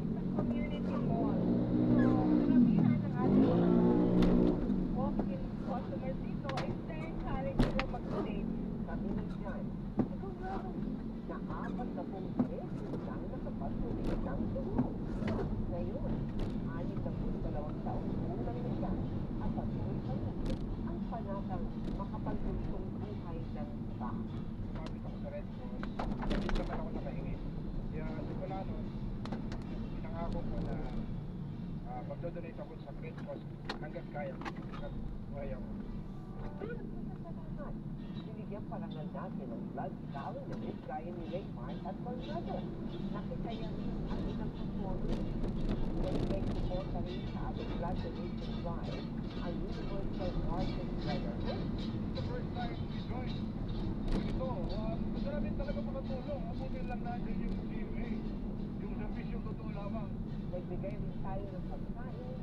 Isang community mall. So, karamihan ng ating walk-in customers dito ay na-encourage sila mag-donate. Sabi niya dyan, ikaw na 40 pesos lang nakapag-donate ng dugo. Ngayon, 62 taong kulang na siya at patuloy pa rin ang panatang makapagdugsong buhay ng iba. Sabi ko sa Red Cross, hindi naman ako nakahingi. Kaya simula nun, pinangako ko na magdodonate ako sa Red Cross hanggang kaya hanggang buhay ako. Pero salamat, binigyan parangal natin ng blood colonies gaya ni Raymar at Conrado. Nakitayan ang ilang tutulong. May suporta rin sa ating blood donation drive ang Universal Market Brotherhood. The first time we joined, ito, gusto namin talaga makatulong. Abutin lang natin yung CMA. Yung servisyong totoo lamang, magbigay rin tayo ng pagkain.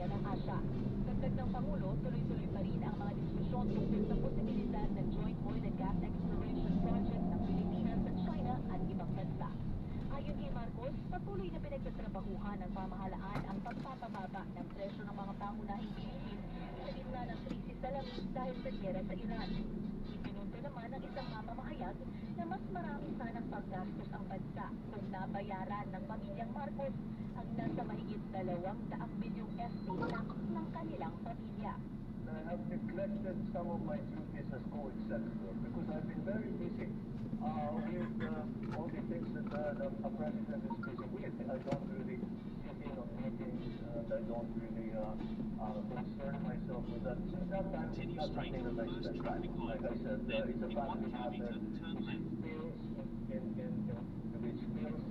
Yan ang asya. Dagdag ng Pangulo, tuloy-tuloy pa rin ang mga diskusyon tungkol sa posibilidad ng joint oil and gas exploration project ng Pilipinas at China at ibang bansa. Ayon kay Marcos, patuloy na pinagtatrabahuhan ng pamahalaan ang pagpapababa ng presyo ng mga pangunahing bilihin sa gitna ng krisis sa langis dahil sa giyera sa Iran. Ipinunto naman ng isang mamamahayag na mas marami sanang paggastos ang bansa kung nabayaran ng pamilyang Marcos ang nasa mahigit 200 bilyong FD ng kanilang pamilya. I have neglected some of my duties as co-executive because I've been very busy with all the things that the president is busy with. I don't really sit in on meetings and I don't really concern myself with that. So that time, Continue that's straight something that I first spend traffic time. light. Like I said, Then it's a in 1 family kilometer, matter. turn left. Which pales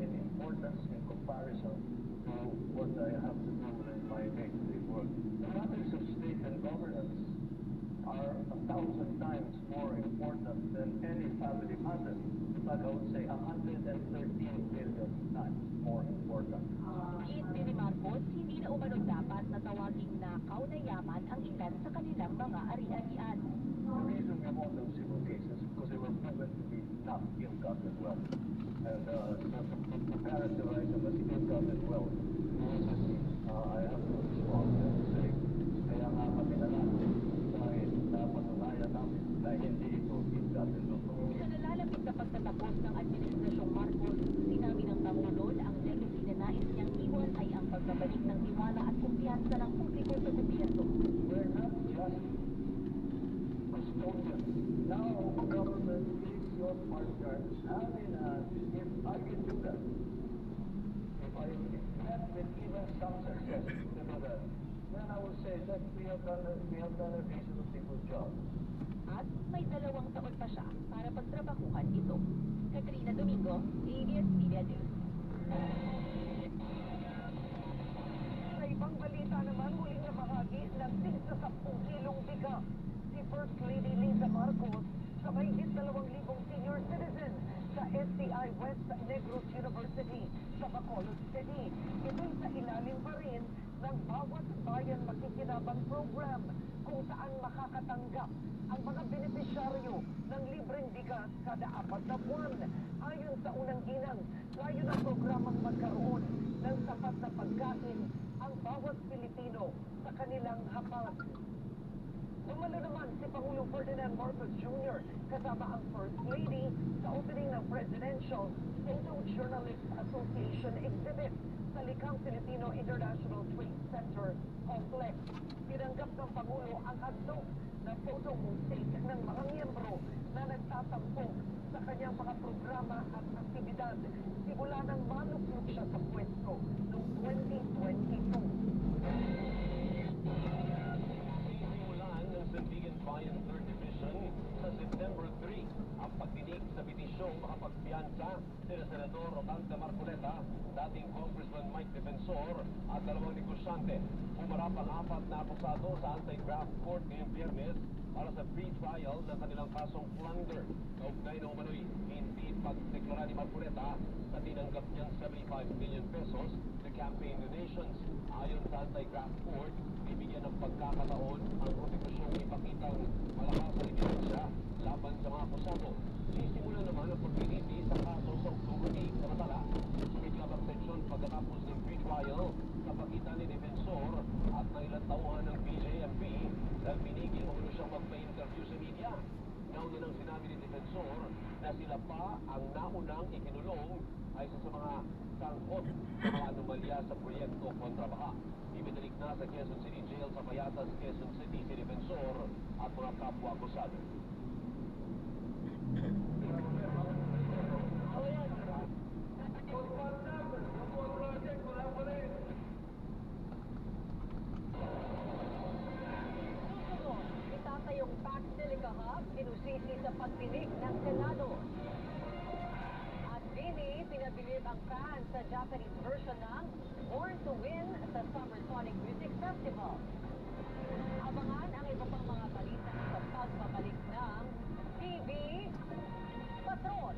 in importance in comparison to what I have to do in my day-to-day work. The matters of state and governance are 1,000 times more important than any family matter. In fact, I would say 113 billion times more important. Giit din ni Marcos, hindi na umano dapat na tawaging nakaw na yaman ang ilan sa kanilang mga ari-arian. The reason we won those civil cases because they were proven to be not ill-gotten wealth. And to characterize them as ill-gotten wealth, I have to respond and say, kaya nga kami na natin dahil napatunayan namin na hindi ito ill-gotten wealth. Sa nalalapit na pagtatapos ng Administrasyong Marcos, sinabi ng Pangulo na ang legacy na nais niyang iwan ay ang pagbabalik ng tiwala at kumpiyansa ng publiko sa gobyerno. We're not just custodians. Now, the government is your partner, hand in hand. If I can do that, if I met with even some success to do that, then I will say that we have done a reasonably good job. At may 2 taon pa siya para pagtrabahuhan ito. Katrina Domingo, ABS-CBN News. Sa ibang balita naman, muling nabahagi ng tigsa 10 kilong bigas si First Lady Liza Marcos sa mahigit 2,000 senior citizen sa STI West Negros University sa Bacolod City. Ito'y sa ilalim pa rin ng Bawat Bayan Makikinabang Program kung saan makakatanggap ang mga benepisyaryo ng libreng bigas kada 4 na buwan. Ayon sa unang ginang, layo ng programang magkaroon ng sapat na pagkain ang bawat Pilipino sa kanilang hapag. Dumalo naman si Pangulong Ferdinand Marcos Jr. kasama ang First Lady sa opening ng Presidential Photojournalists Association exhibit sa Likang Filipino International Trade Center Complex. Tinanggap ng Pangulo ang handog na photo mosaic ng mga miyembro na nagtatampok sa kanyang mga programa at aktibidad simula nang manuklog siya sa pwesto noong 2022. Sinimulan ng Sandigan Bayan 3rd Division sa September 3 ang pagdinig sa petisyong makapagpiyansa sina Senador Rotante Marcoleta, dating Congressman Mike Defensor at 2 negosyante. Humarap ang 4 na akusado sa anti-graft court ngayong Biyernes para sa free trial ng kanilang kasong plunder. Kaugnay na umano'y hindi pagdeklara ni Marcoleta sa tinanggap niyang 75 million pesos na campaign donations. Ayon sa anti-graft court, bibigyan ng pagkakataon ang prosecusyong ipakitang malakas na ebidensya laban sa mga akusado. Sisimula naman ang pagpiliti sa kaso sa October 8 samantala. Sumiklab ang sesyon pagkatapos ng free trial sa pagitan ni Defensor at ng ilang tauhan ng BJMP dahil pinigil mo siyang magpa-interview sa media. Nauna nang sinabi ni Defensor na sila pa ang naunang ikinulong ay sa mga sangkot sa mga anomalya sa proyekto kontrabaha. Ibinalik na sa Quezon City Jail sa Payatas, Quezon City si Defensor at mga kapwa-akusado. Susunod, itatayong tax delegahab sinusisi sa pagdinig ng Senado. At dini, pinabilib ang fans sa Japanese version ng Born to Win sa Summer Sonic Music Festival. Abangan ang iba pang mga balita sa pagbabalik ng TV Patrol.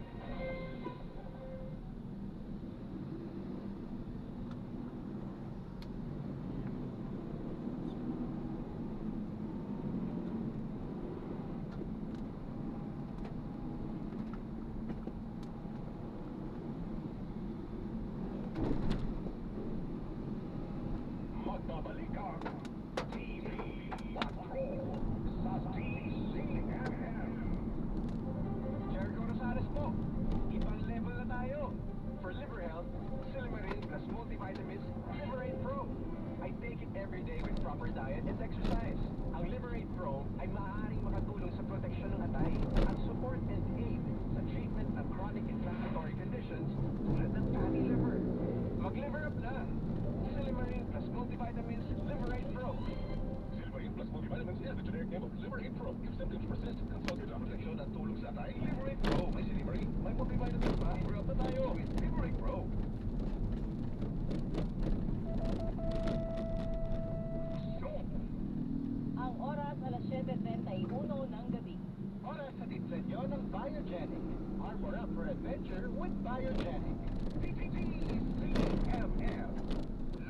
Biogenic. Armor up for adventure with Biogenic. TTTCMM.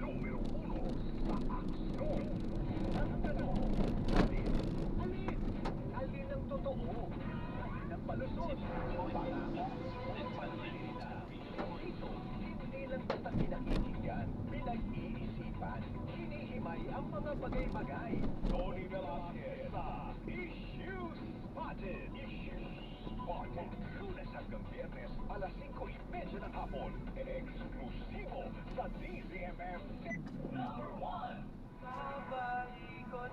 Numero 1 sa aksyon. Ang tanong, alin ang totoo? Alin ang palusot? Ito, hindi lang basta pinakikinggan, pinag-iisipan, hinihimay ang mga bagay-bagay. Tony Velasquez sa Issues Spotted. Lunes hanggang Biyernes, alas 5:30 ng hapon. Eksklusibo sa DZMM Number 1. Kabalikot.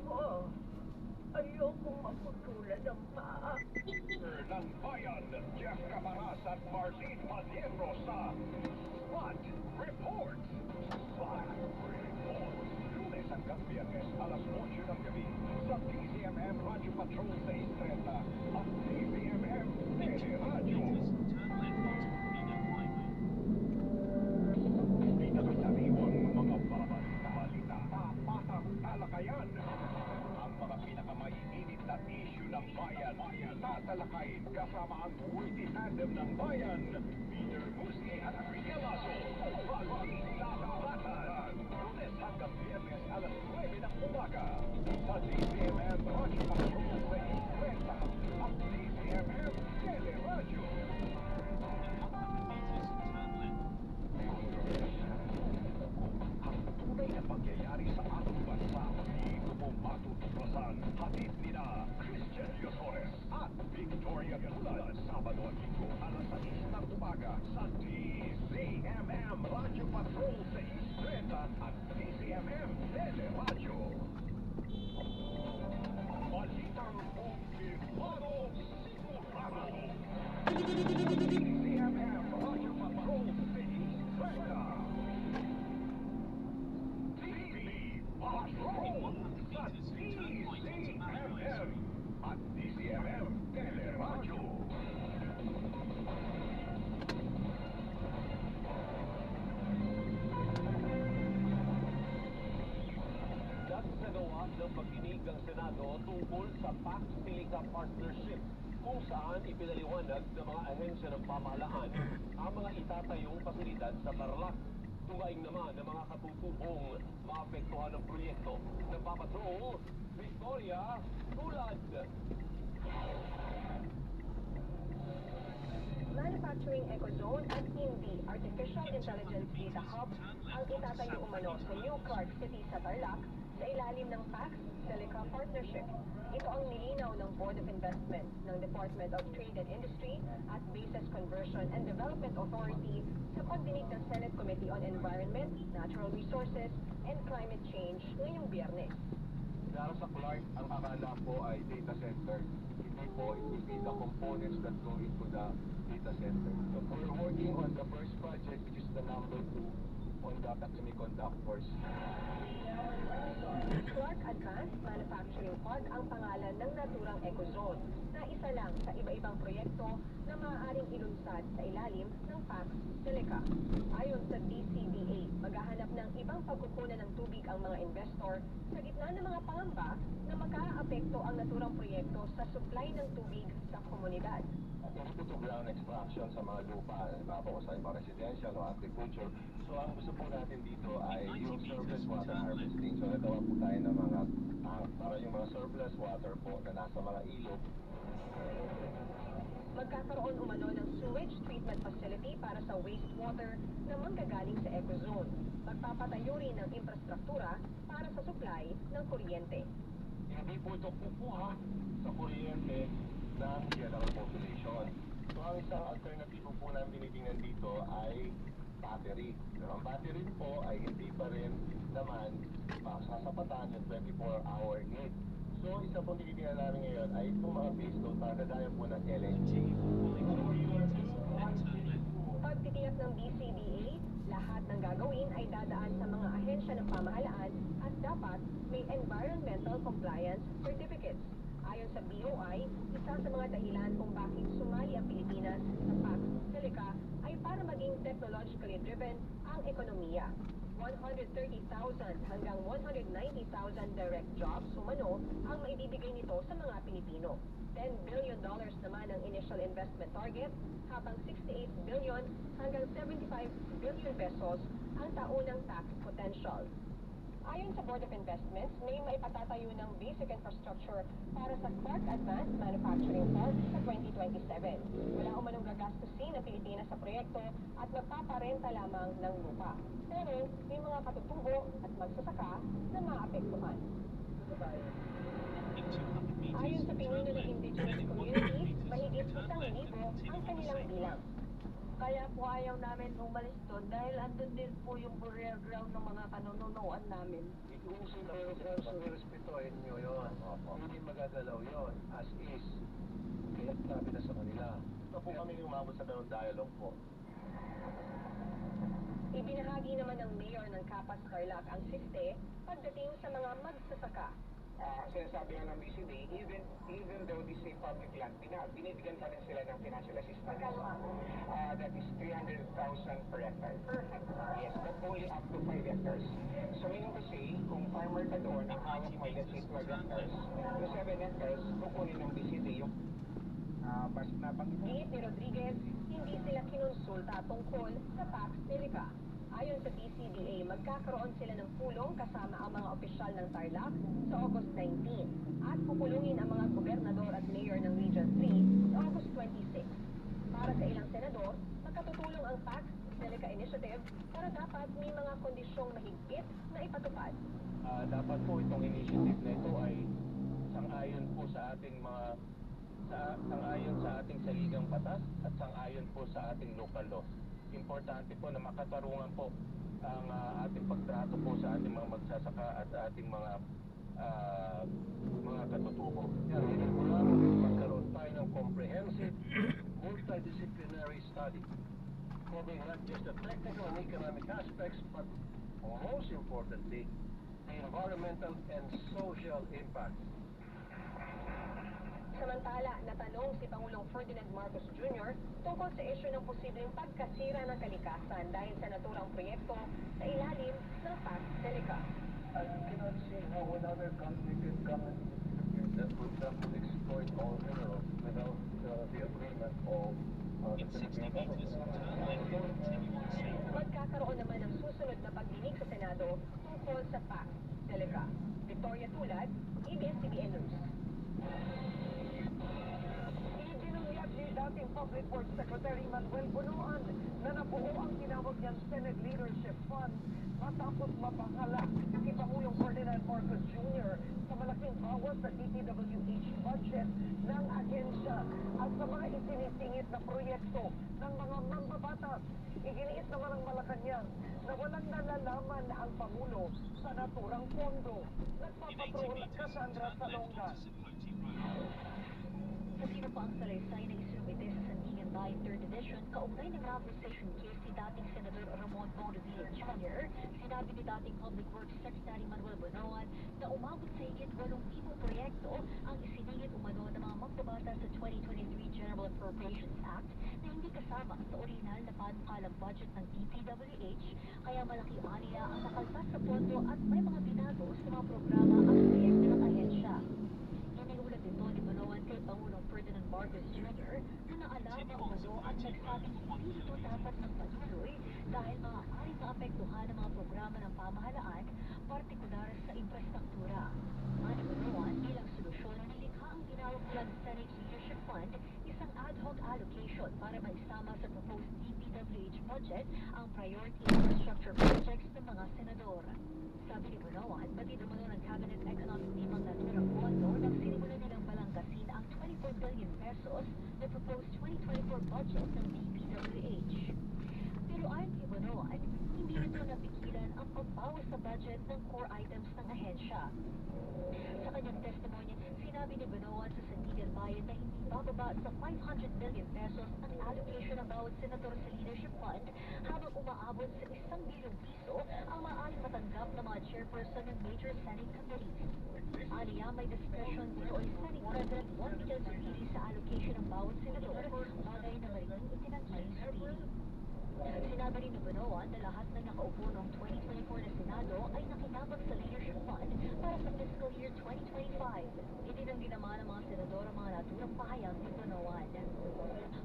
Oh, ayokong maputulan ng paa. Ng Bayan, Jeff Camaras at Marlene Paliero sa Spot Report. Spot Report. Lunes hanggang Biyernes, alas 8 ng gabi sa DZMM Radio Patrol 630 at DZMM Teleradio. Pinakasariwang mga balita, tapatang talakayan. Ang mga pinakamainit na issue ng bayan, tatalakayin kasama ang witty tandem ng bayan, Peter Musni at Miguel Lasso. Balita Tapatan. Lunes hanggang Biyernes, alas 9 ng umaga sa DZMM Radio Patrol 630 at DZMM Teleradio. Ang tunay na pangyayari sa ating bansa, dito mo matutuklasan. Hatid nila Christian Yosores at Victoria Tulad. Sabado at Linggo, alas 6 ng umaga sa DZMM Radio Patrol 630 at DZMM Teleradio. Balitang kumpirmado, sigurado. DZMM Radio Patrol 630. Patrol sa DZMM at DZMM Teleradio. Nagsagawa ng pagdinig ng Senado tungkol sa Pax-Silica Partnership kung saan ipinaliwanag ng mga ahensya ng pamahalaan ang mga itatayong pasilidad sa Tarlac. Tumaing naman ng mga katutubong maapektuhan ng proyekto. Nagpapatrol, Victoria Tulad. Manufacturing Ecozone at hindi Artificial Intelligence Data Hub ang itatayo umano sa New Clark City sa Tarlac sa ilalim ng Pax-Silica Partnership. Ito ang nilinaw ng Board of Investment ng Department of Trade and Industry at Bases Conversion and Development Authority sa pagdinig ng Senate Committee on Environment, Natural Resources, and Climate Change ngayong Biyernes. Para sa Clark, ang akala po ay data center. Hindi po, it will be the components that go into the data center. So we're working on the first project, which is the number 2 on the semiconductors. Clark Advanced Manufacturing Pod ang pangalan ng naturang Ecozone na isa lang sa iba-ibang proyekto na maaaring ilunsad sa ilalim ng Pax-Silica. Ayon sa DCDA, maghahanap ng ibang pagkukunan ng tubig ang mga investor sa gitna ng mga pangamba na makaaapekto ang naturang proyekto sa supply ng tubig sa komunidad. Ito to ground extraction sa mga lupa, bago sa mga residential o agriculture. So ang gusto po natin dito ay yung surface water harvesting. So nagawa po tayo ng mga para yung mga surplus water po na nasa mga ilog. Magkakaroon umano ng sewage treatment facility para sa wastewater na manggagaling sa Ecozone. Magpapatayo rin ng infrastruktura para sa supply ng kuryente. Hindi po ito kukuha sa kuryente ng general population. So ang isang alternatibo po na binitingnan dito ay battery. Pero ang battery po ay hindi pa rin naman sasapatan yung 24-hour need. So isa pong tinitingnan namin ngayon ay itong mga base load para kagaya po ng LNG. Pagtitiyak ng DCDA, lahat ng gagawin ay dadaan sa mga ahensya ng pamahalaan at dapat may environmental compliance certificates. Ayon sa BOI, isa sa mga dahilan kung bakit sumali ang Pilipinas sa Pax-Silica ay para maging technologically driven ang ekonomiya. 130,000 hanggang 190,000 direct jobs umano ang maibibigay nito sa mga Pilipino. $10 billion naman ang initial investment target, habang 68 billion hanggang 75 billion pesos ang taunang tax potential. Ayon sa Board of Investments, may maipatatayo ng basic infrastructure para sa Clark Advanced Manufacturing Park sa 2027. Wala umanong gagastusin ang Pilipinas sa proyekto at magpaparenta lamang ng lupa. Pero may mga katutubo at magsasaka na maapektuhan. Ayon sa pinuno ng indigenous community, mahigit 1,000 ang kanilang bilang. Kaya po ayaw namin umalis doon dahil andun din po yung burial ground ng mga kanununuan namin. Kung sa program sa respetuhin nyo yun, hindi magagalaw yun, as is. Kaya sabi na sa kanila. Ito po kami umabot sa ganung dialogue po. Ibinahagi naman ng mayor ng Capas Tarlac ang siste pagdating sa mga magsasaka. Sinasabi nga ng BCD, even though this is public land, binibigyan pa rin sila ng financial assistance. That is 300,000 per hectare. Perfect. Yes, but only up to 5 hectares. So meaning to say, kung farmer ka doon, ang hawak mo, let's say 12 hectares, yung 7 hectares, kukunin ng BCD yung bas nabanggit mo. Giit ni Rodriguez, hindi sila kinonsulta tungkol sa tax delica. Ayon sa DCDA, magkakaroon sila ng pulong kasama ang mga opisyal ng Tarlac sa August 19 at pupulungin ang mga gobernador at mayor ng Region 3 sa August 26. Para sa ilang senador, magkatutulong ang Tax Delica Initiative pero dapat may mga kondisyong mahigpit na ipatupad. Dapat po itong initiative na ito ay sang-ayon po sa ating mga sang-ayon sa ating saligang batas at sang-ayon po sa ating local laws. Importante po na makatarungan po ang ating pagtrato po sa ating mga magsasaka at ating mga katutubo. Hindi po lang magkaroon tayo ng comprehensive multidisciplinary study covering not just the technical and economic aspects but most importantly the environmental and social impacts. Samantala, natanong si Pangulong Ferdinand Marcos Jr. tungkol sa isyu ng posibleng pagkasira ng kalikasan dahil sa naturang proyekto sa ilalim ng Tax Delica. I cannot see how another country can come that would exploit all minerals without the agreement of In 60 meters, turn left and continue on safe. Magkakaroon naman ng susunod na pagdinig sa Senado tungkol sa Tax Delica. Victoria Tulad, ABS-CBN News. Ibinunyag ni dating Public Works Secretary Manuel Bunuan na nabuo ang tinawag niyang Senate Leadership Fund matapos mapahala si Pangulong Ferdinand Marcos Jr. sa malaking bawas sa DPWH budget ng ahensya at sa mga isinisingit na proyekto ng mga mambabatas. Iginiit naman ng Malacanang na walang nalalaman ang Pangulo sa naturang pondo. In 80 Nagpapatrol meters, Cassandra turn left Salonga. onto Siputi Road. Kasino pa ang salaysay na isinumite sa Sandigan Bayan 3rd Division kaugnay ng acquisition case ni dating Senador Ramon Bonavilla Jr. Sinabi ni dating Public Works Secretary Manuel Bunuan na umabot sa higit 8,000 proyekto ang isiningit umano ng mga magbabata sa 2023 General Appropriations Act na hindi kasama sa orihinal na panukalang budget ng DPWH, kaya malaki aniya ang nakaltas sa pondo at may mga binago sa mga programa at proyekto ng ahensya. Iniulat ito ni Bunuan kay Pangulong Ferdinand Marcos Jr. na naalarma umano at nagsabing hindi ito dapat magpatuloy dahil maaaring maapektuhan ang mga programa ng pamahalaan, partikular sa infrastruktura. Ani Bunuan, bilang solusyon na nilikha ang tinawag nilang Senate Leadership Fund, isang ad hoc allocation para maisama sa proposed DPWH budget ang priority infrastructure projects ng mga senador. Sabi ni Bunuan, batid umano ng Cabinet Economic Team ang naturang pondo nang sinimulan nilang balanggasin ang 24 billion pesos na proposed 2024 budget ng DPWH. Pero ayon kay Bunuan, hindi nito napigilan ang pagbawas sa budget ng core items ng ahensya. Sa kanyang testimonya, sinabi ni Bunuan sa Sandigan Bayan na hindi bababa sa 500 million pesos ang allocation ng bawat senador sa Leadership Fund habang umaabot sa 1 bilyong piso ang maaaring matanggap ng mga chairperson ng major Senate committees. Aniya may discretion dito ay Senate President Juan Miguel Zubiri sa allocation ng bawat senador, bagay na maring itinanggi ni Zubiri. Sinabi rin ni Bonoan na lahat ng nakaupo noong 2024 na Senado ay nakinabang sa leadership fund para sa fiscal year 2025. Itinanggi naman ng mga senador ang mga naturang pahayag ni Bonoan.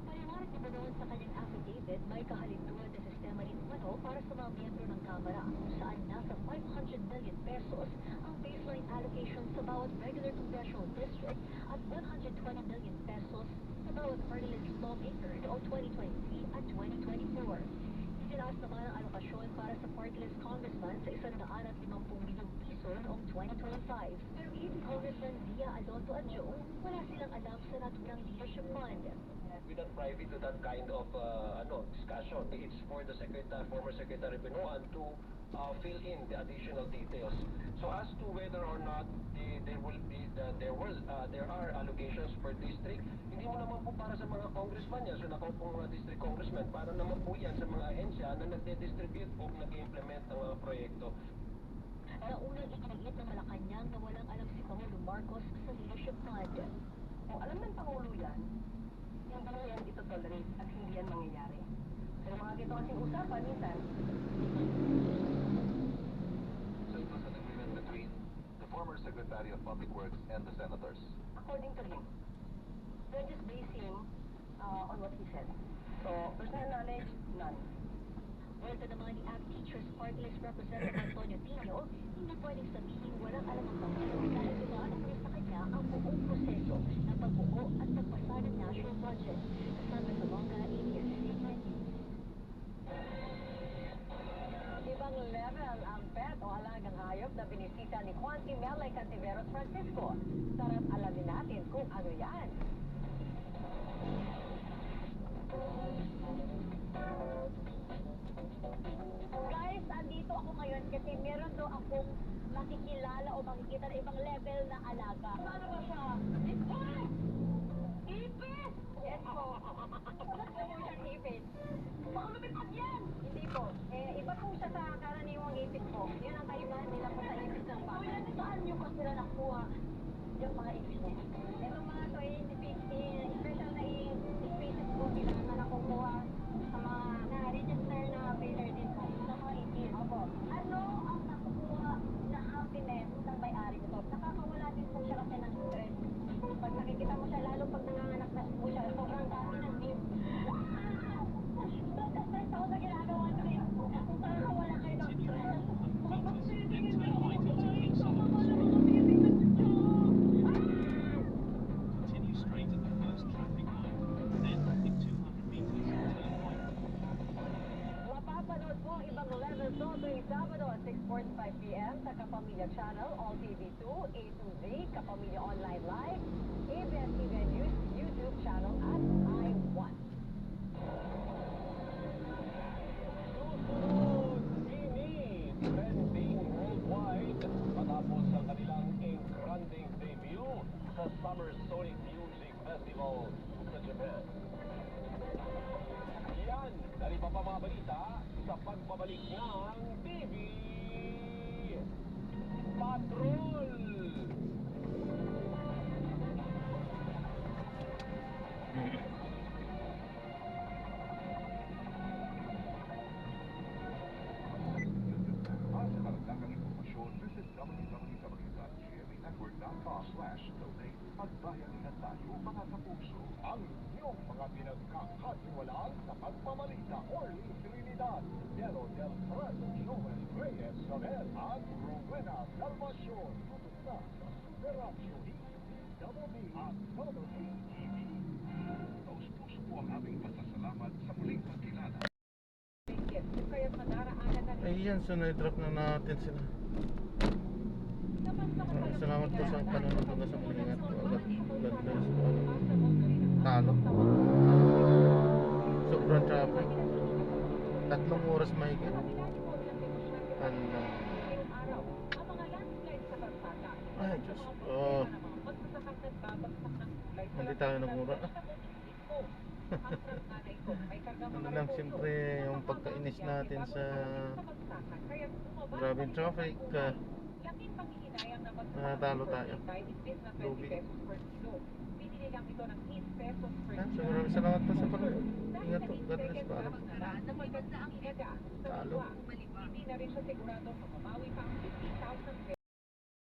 Paliwanag ni Bonoan sa kanyang affidavit, may kahalintuan na sistema rin umano para sa mga miyembro ng Kamara kung saan nasa 500 million pesos ang baseline allocation sa bawat regular congressional district at 120 million pesos sa bawat party list lawmaker noong 2023 at 2024. Itinaas naman ang alokasyon para sa party list congressman sa 150 milyong piso noong 2025. Pero si Congressman Zia Alonso Adjong, wala silang alam sa naturang leadership fund. We're not privy to that kind of discussion. It's for the former Secretary Benoan to fill in the additional details. So as to whether or not there are allocations per district, hindi mo naman po para sa mga congressman yan, so nakaupong mga district congressman, para naman po yan sa mga ahensya na nagde-distribute o nag-implement ng mga proyekto. Naunang ikinagit ng Malacanang na walang alam si Pangulo Marcos sa leadership fund. Kung alam ng Pangulo yan, yung ba yan ito tolerate at hindi yan mangyayari? Pero mga gito kasing usapan, minsan, So it was an agreement between the former Secretary of Public Works and the senators. according to him, they're just basing on what he said. So, personal knowledge, none. Wala naman ni ACT Teachers Party List Representative Antonio Tino, hindi pwedeng sabihin walang alam ang Pangulo dahil dumaan rin sa kanya ang buong proseso ng pagbuo at pagpasa ng national budget. Kasama sa mga ABS statement. Ibang level ang pet o alagang hayop na binisita ni Juan T. Melay Cantiveros Francisco. Tara't alamin natin kung ano yan. Guys, andito ako ngayon kasi meron daw akong makikilala o makikita na ibang level na alaga. Ano ba siya? Ipis! Ipis! Yes po. Bakit po siyang ipis? Baka lumipad yan! Hindi po. Iba po siya sa karaniwang ipis po. Yun ang kaibahan nila po sa ipis ng baka. So yan, saan nyo pa sila nakuha yung mga ipis niya? Itong mga to ay special na species po sila na nakukuha sa mga na-register na breeder din po sa mga ipis. Opo. Ano ang nakukuha na happiness ng may-ari nito? Nakakawala din po siya kasi ng stress. Pag nakikita mo siya, lalo pag nanganganak na po siya, sobrang dami ng beef. Stress ako sa ginagawa niya. Nakakawala kayo ng stress. Continue straight at the first traffic light. Then, in 200 meters, turn right. Mapapanood po ang ibang level 2 tuwing Sabado at 6:45 p.m. sa Kapamilya Channel, All TV2, A2Z, Kapamilya Online Live, ABS-CBN News, YouTube channel at I1. Susunod, Bini, trending worldwide matapos ang kanilang engranding debut sa Summer Sonic Music Festival sa Japan. Yan, ang iba pa mga balita sa pagbabalik ng TV Patrol! Para sa karagdagang impormasyon, visit www.gmanetwork.com/donate. Pagbayanihan tayo, mga kapuso. Ang inyong mga pinagkakatiwalaan sa pagpamalita, Orly Trinidad, Piero del Prado, Joel Reyes Soler, at Rowena Salvacion. Tutok na sa Super Radio DWB at WTV. Taus-puso po ang aming pasasalamat sa muling pagkilala. Kaya madaraanan na rin. Ayan, so na-drop na natin sila. Salamat po sa panonood hanggang sa muling at God bless po. Talo. Sobrang traffic. 3 oras mahigit. Ano? Ay, Diyos. Oh. Hindi tayo nagmura. Ano lang, siyempre yung pagkainis natin sa grabing traffic. Natalo tayo. Lugi. lang ito ng 8 pesos per So kilo. maraming salamat po sa panonood. Dahil Ingat po. naging God bless second po. round na lang, na maganda ang EDA sa Talo. dalawa. Hindi na rin siya sigurado kung mabawi pa ang 50,000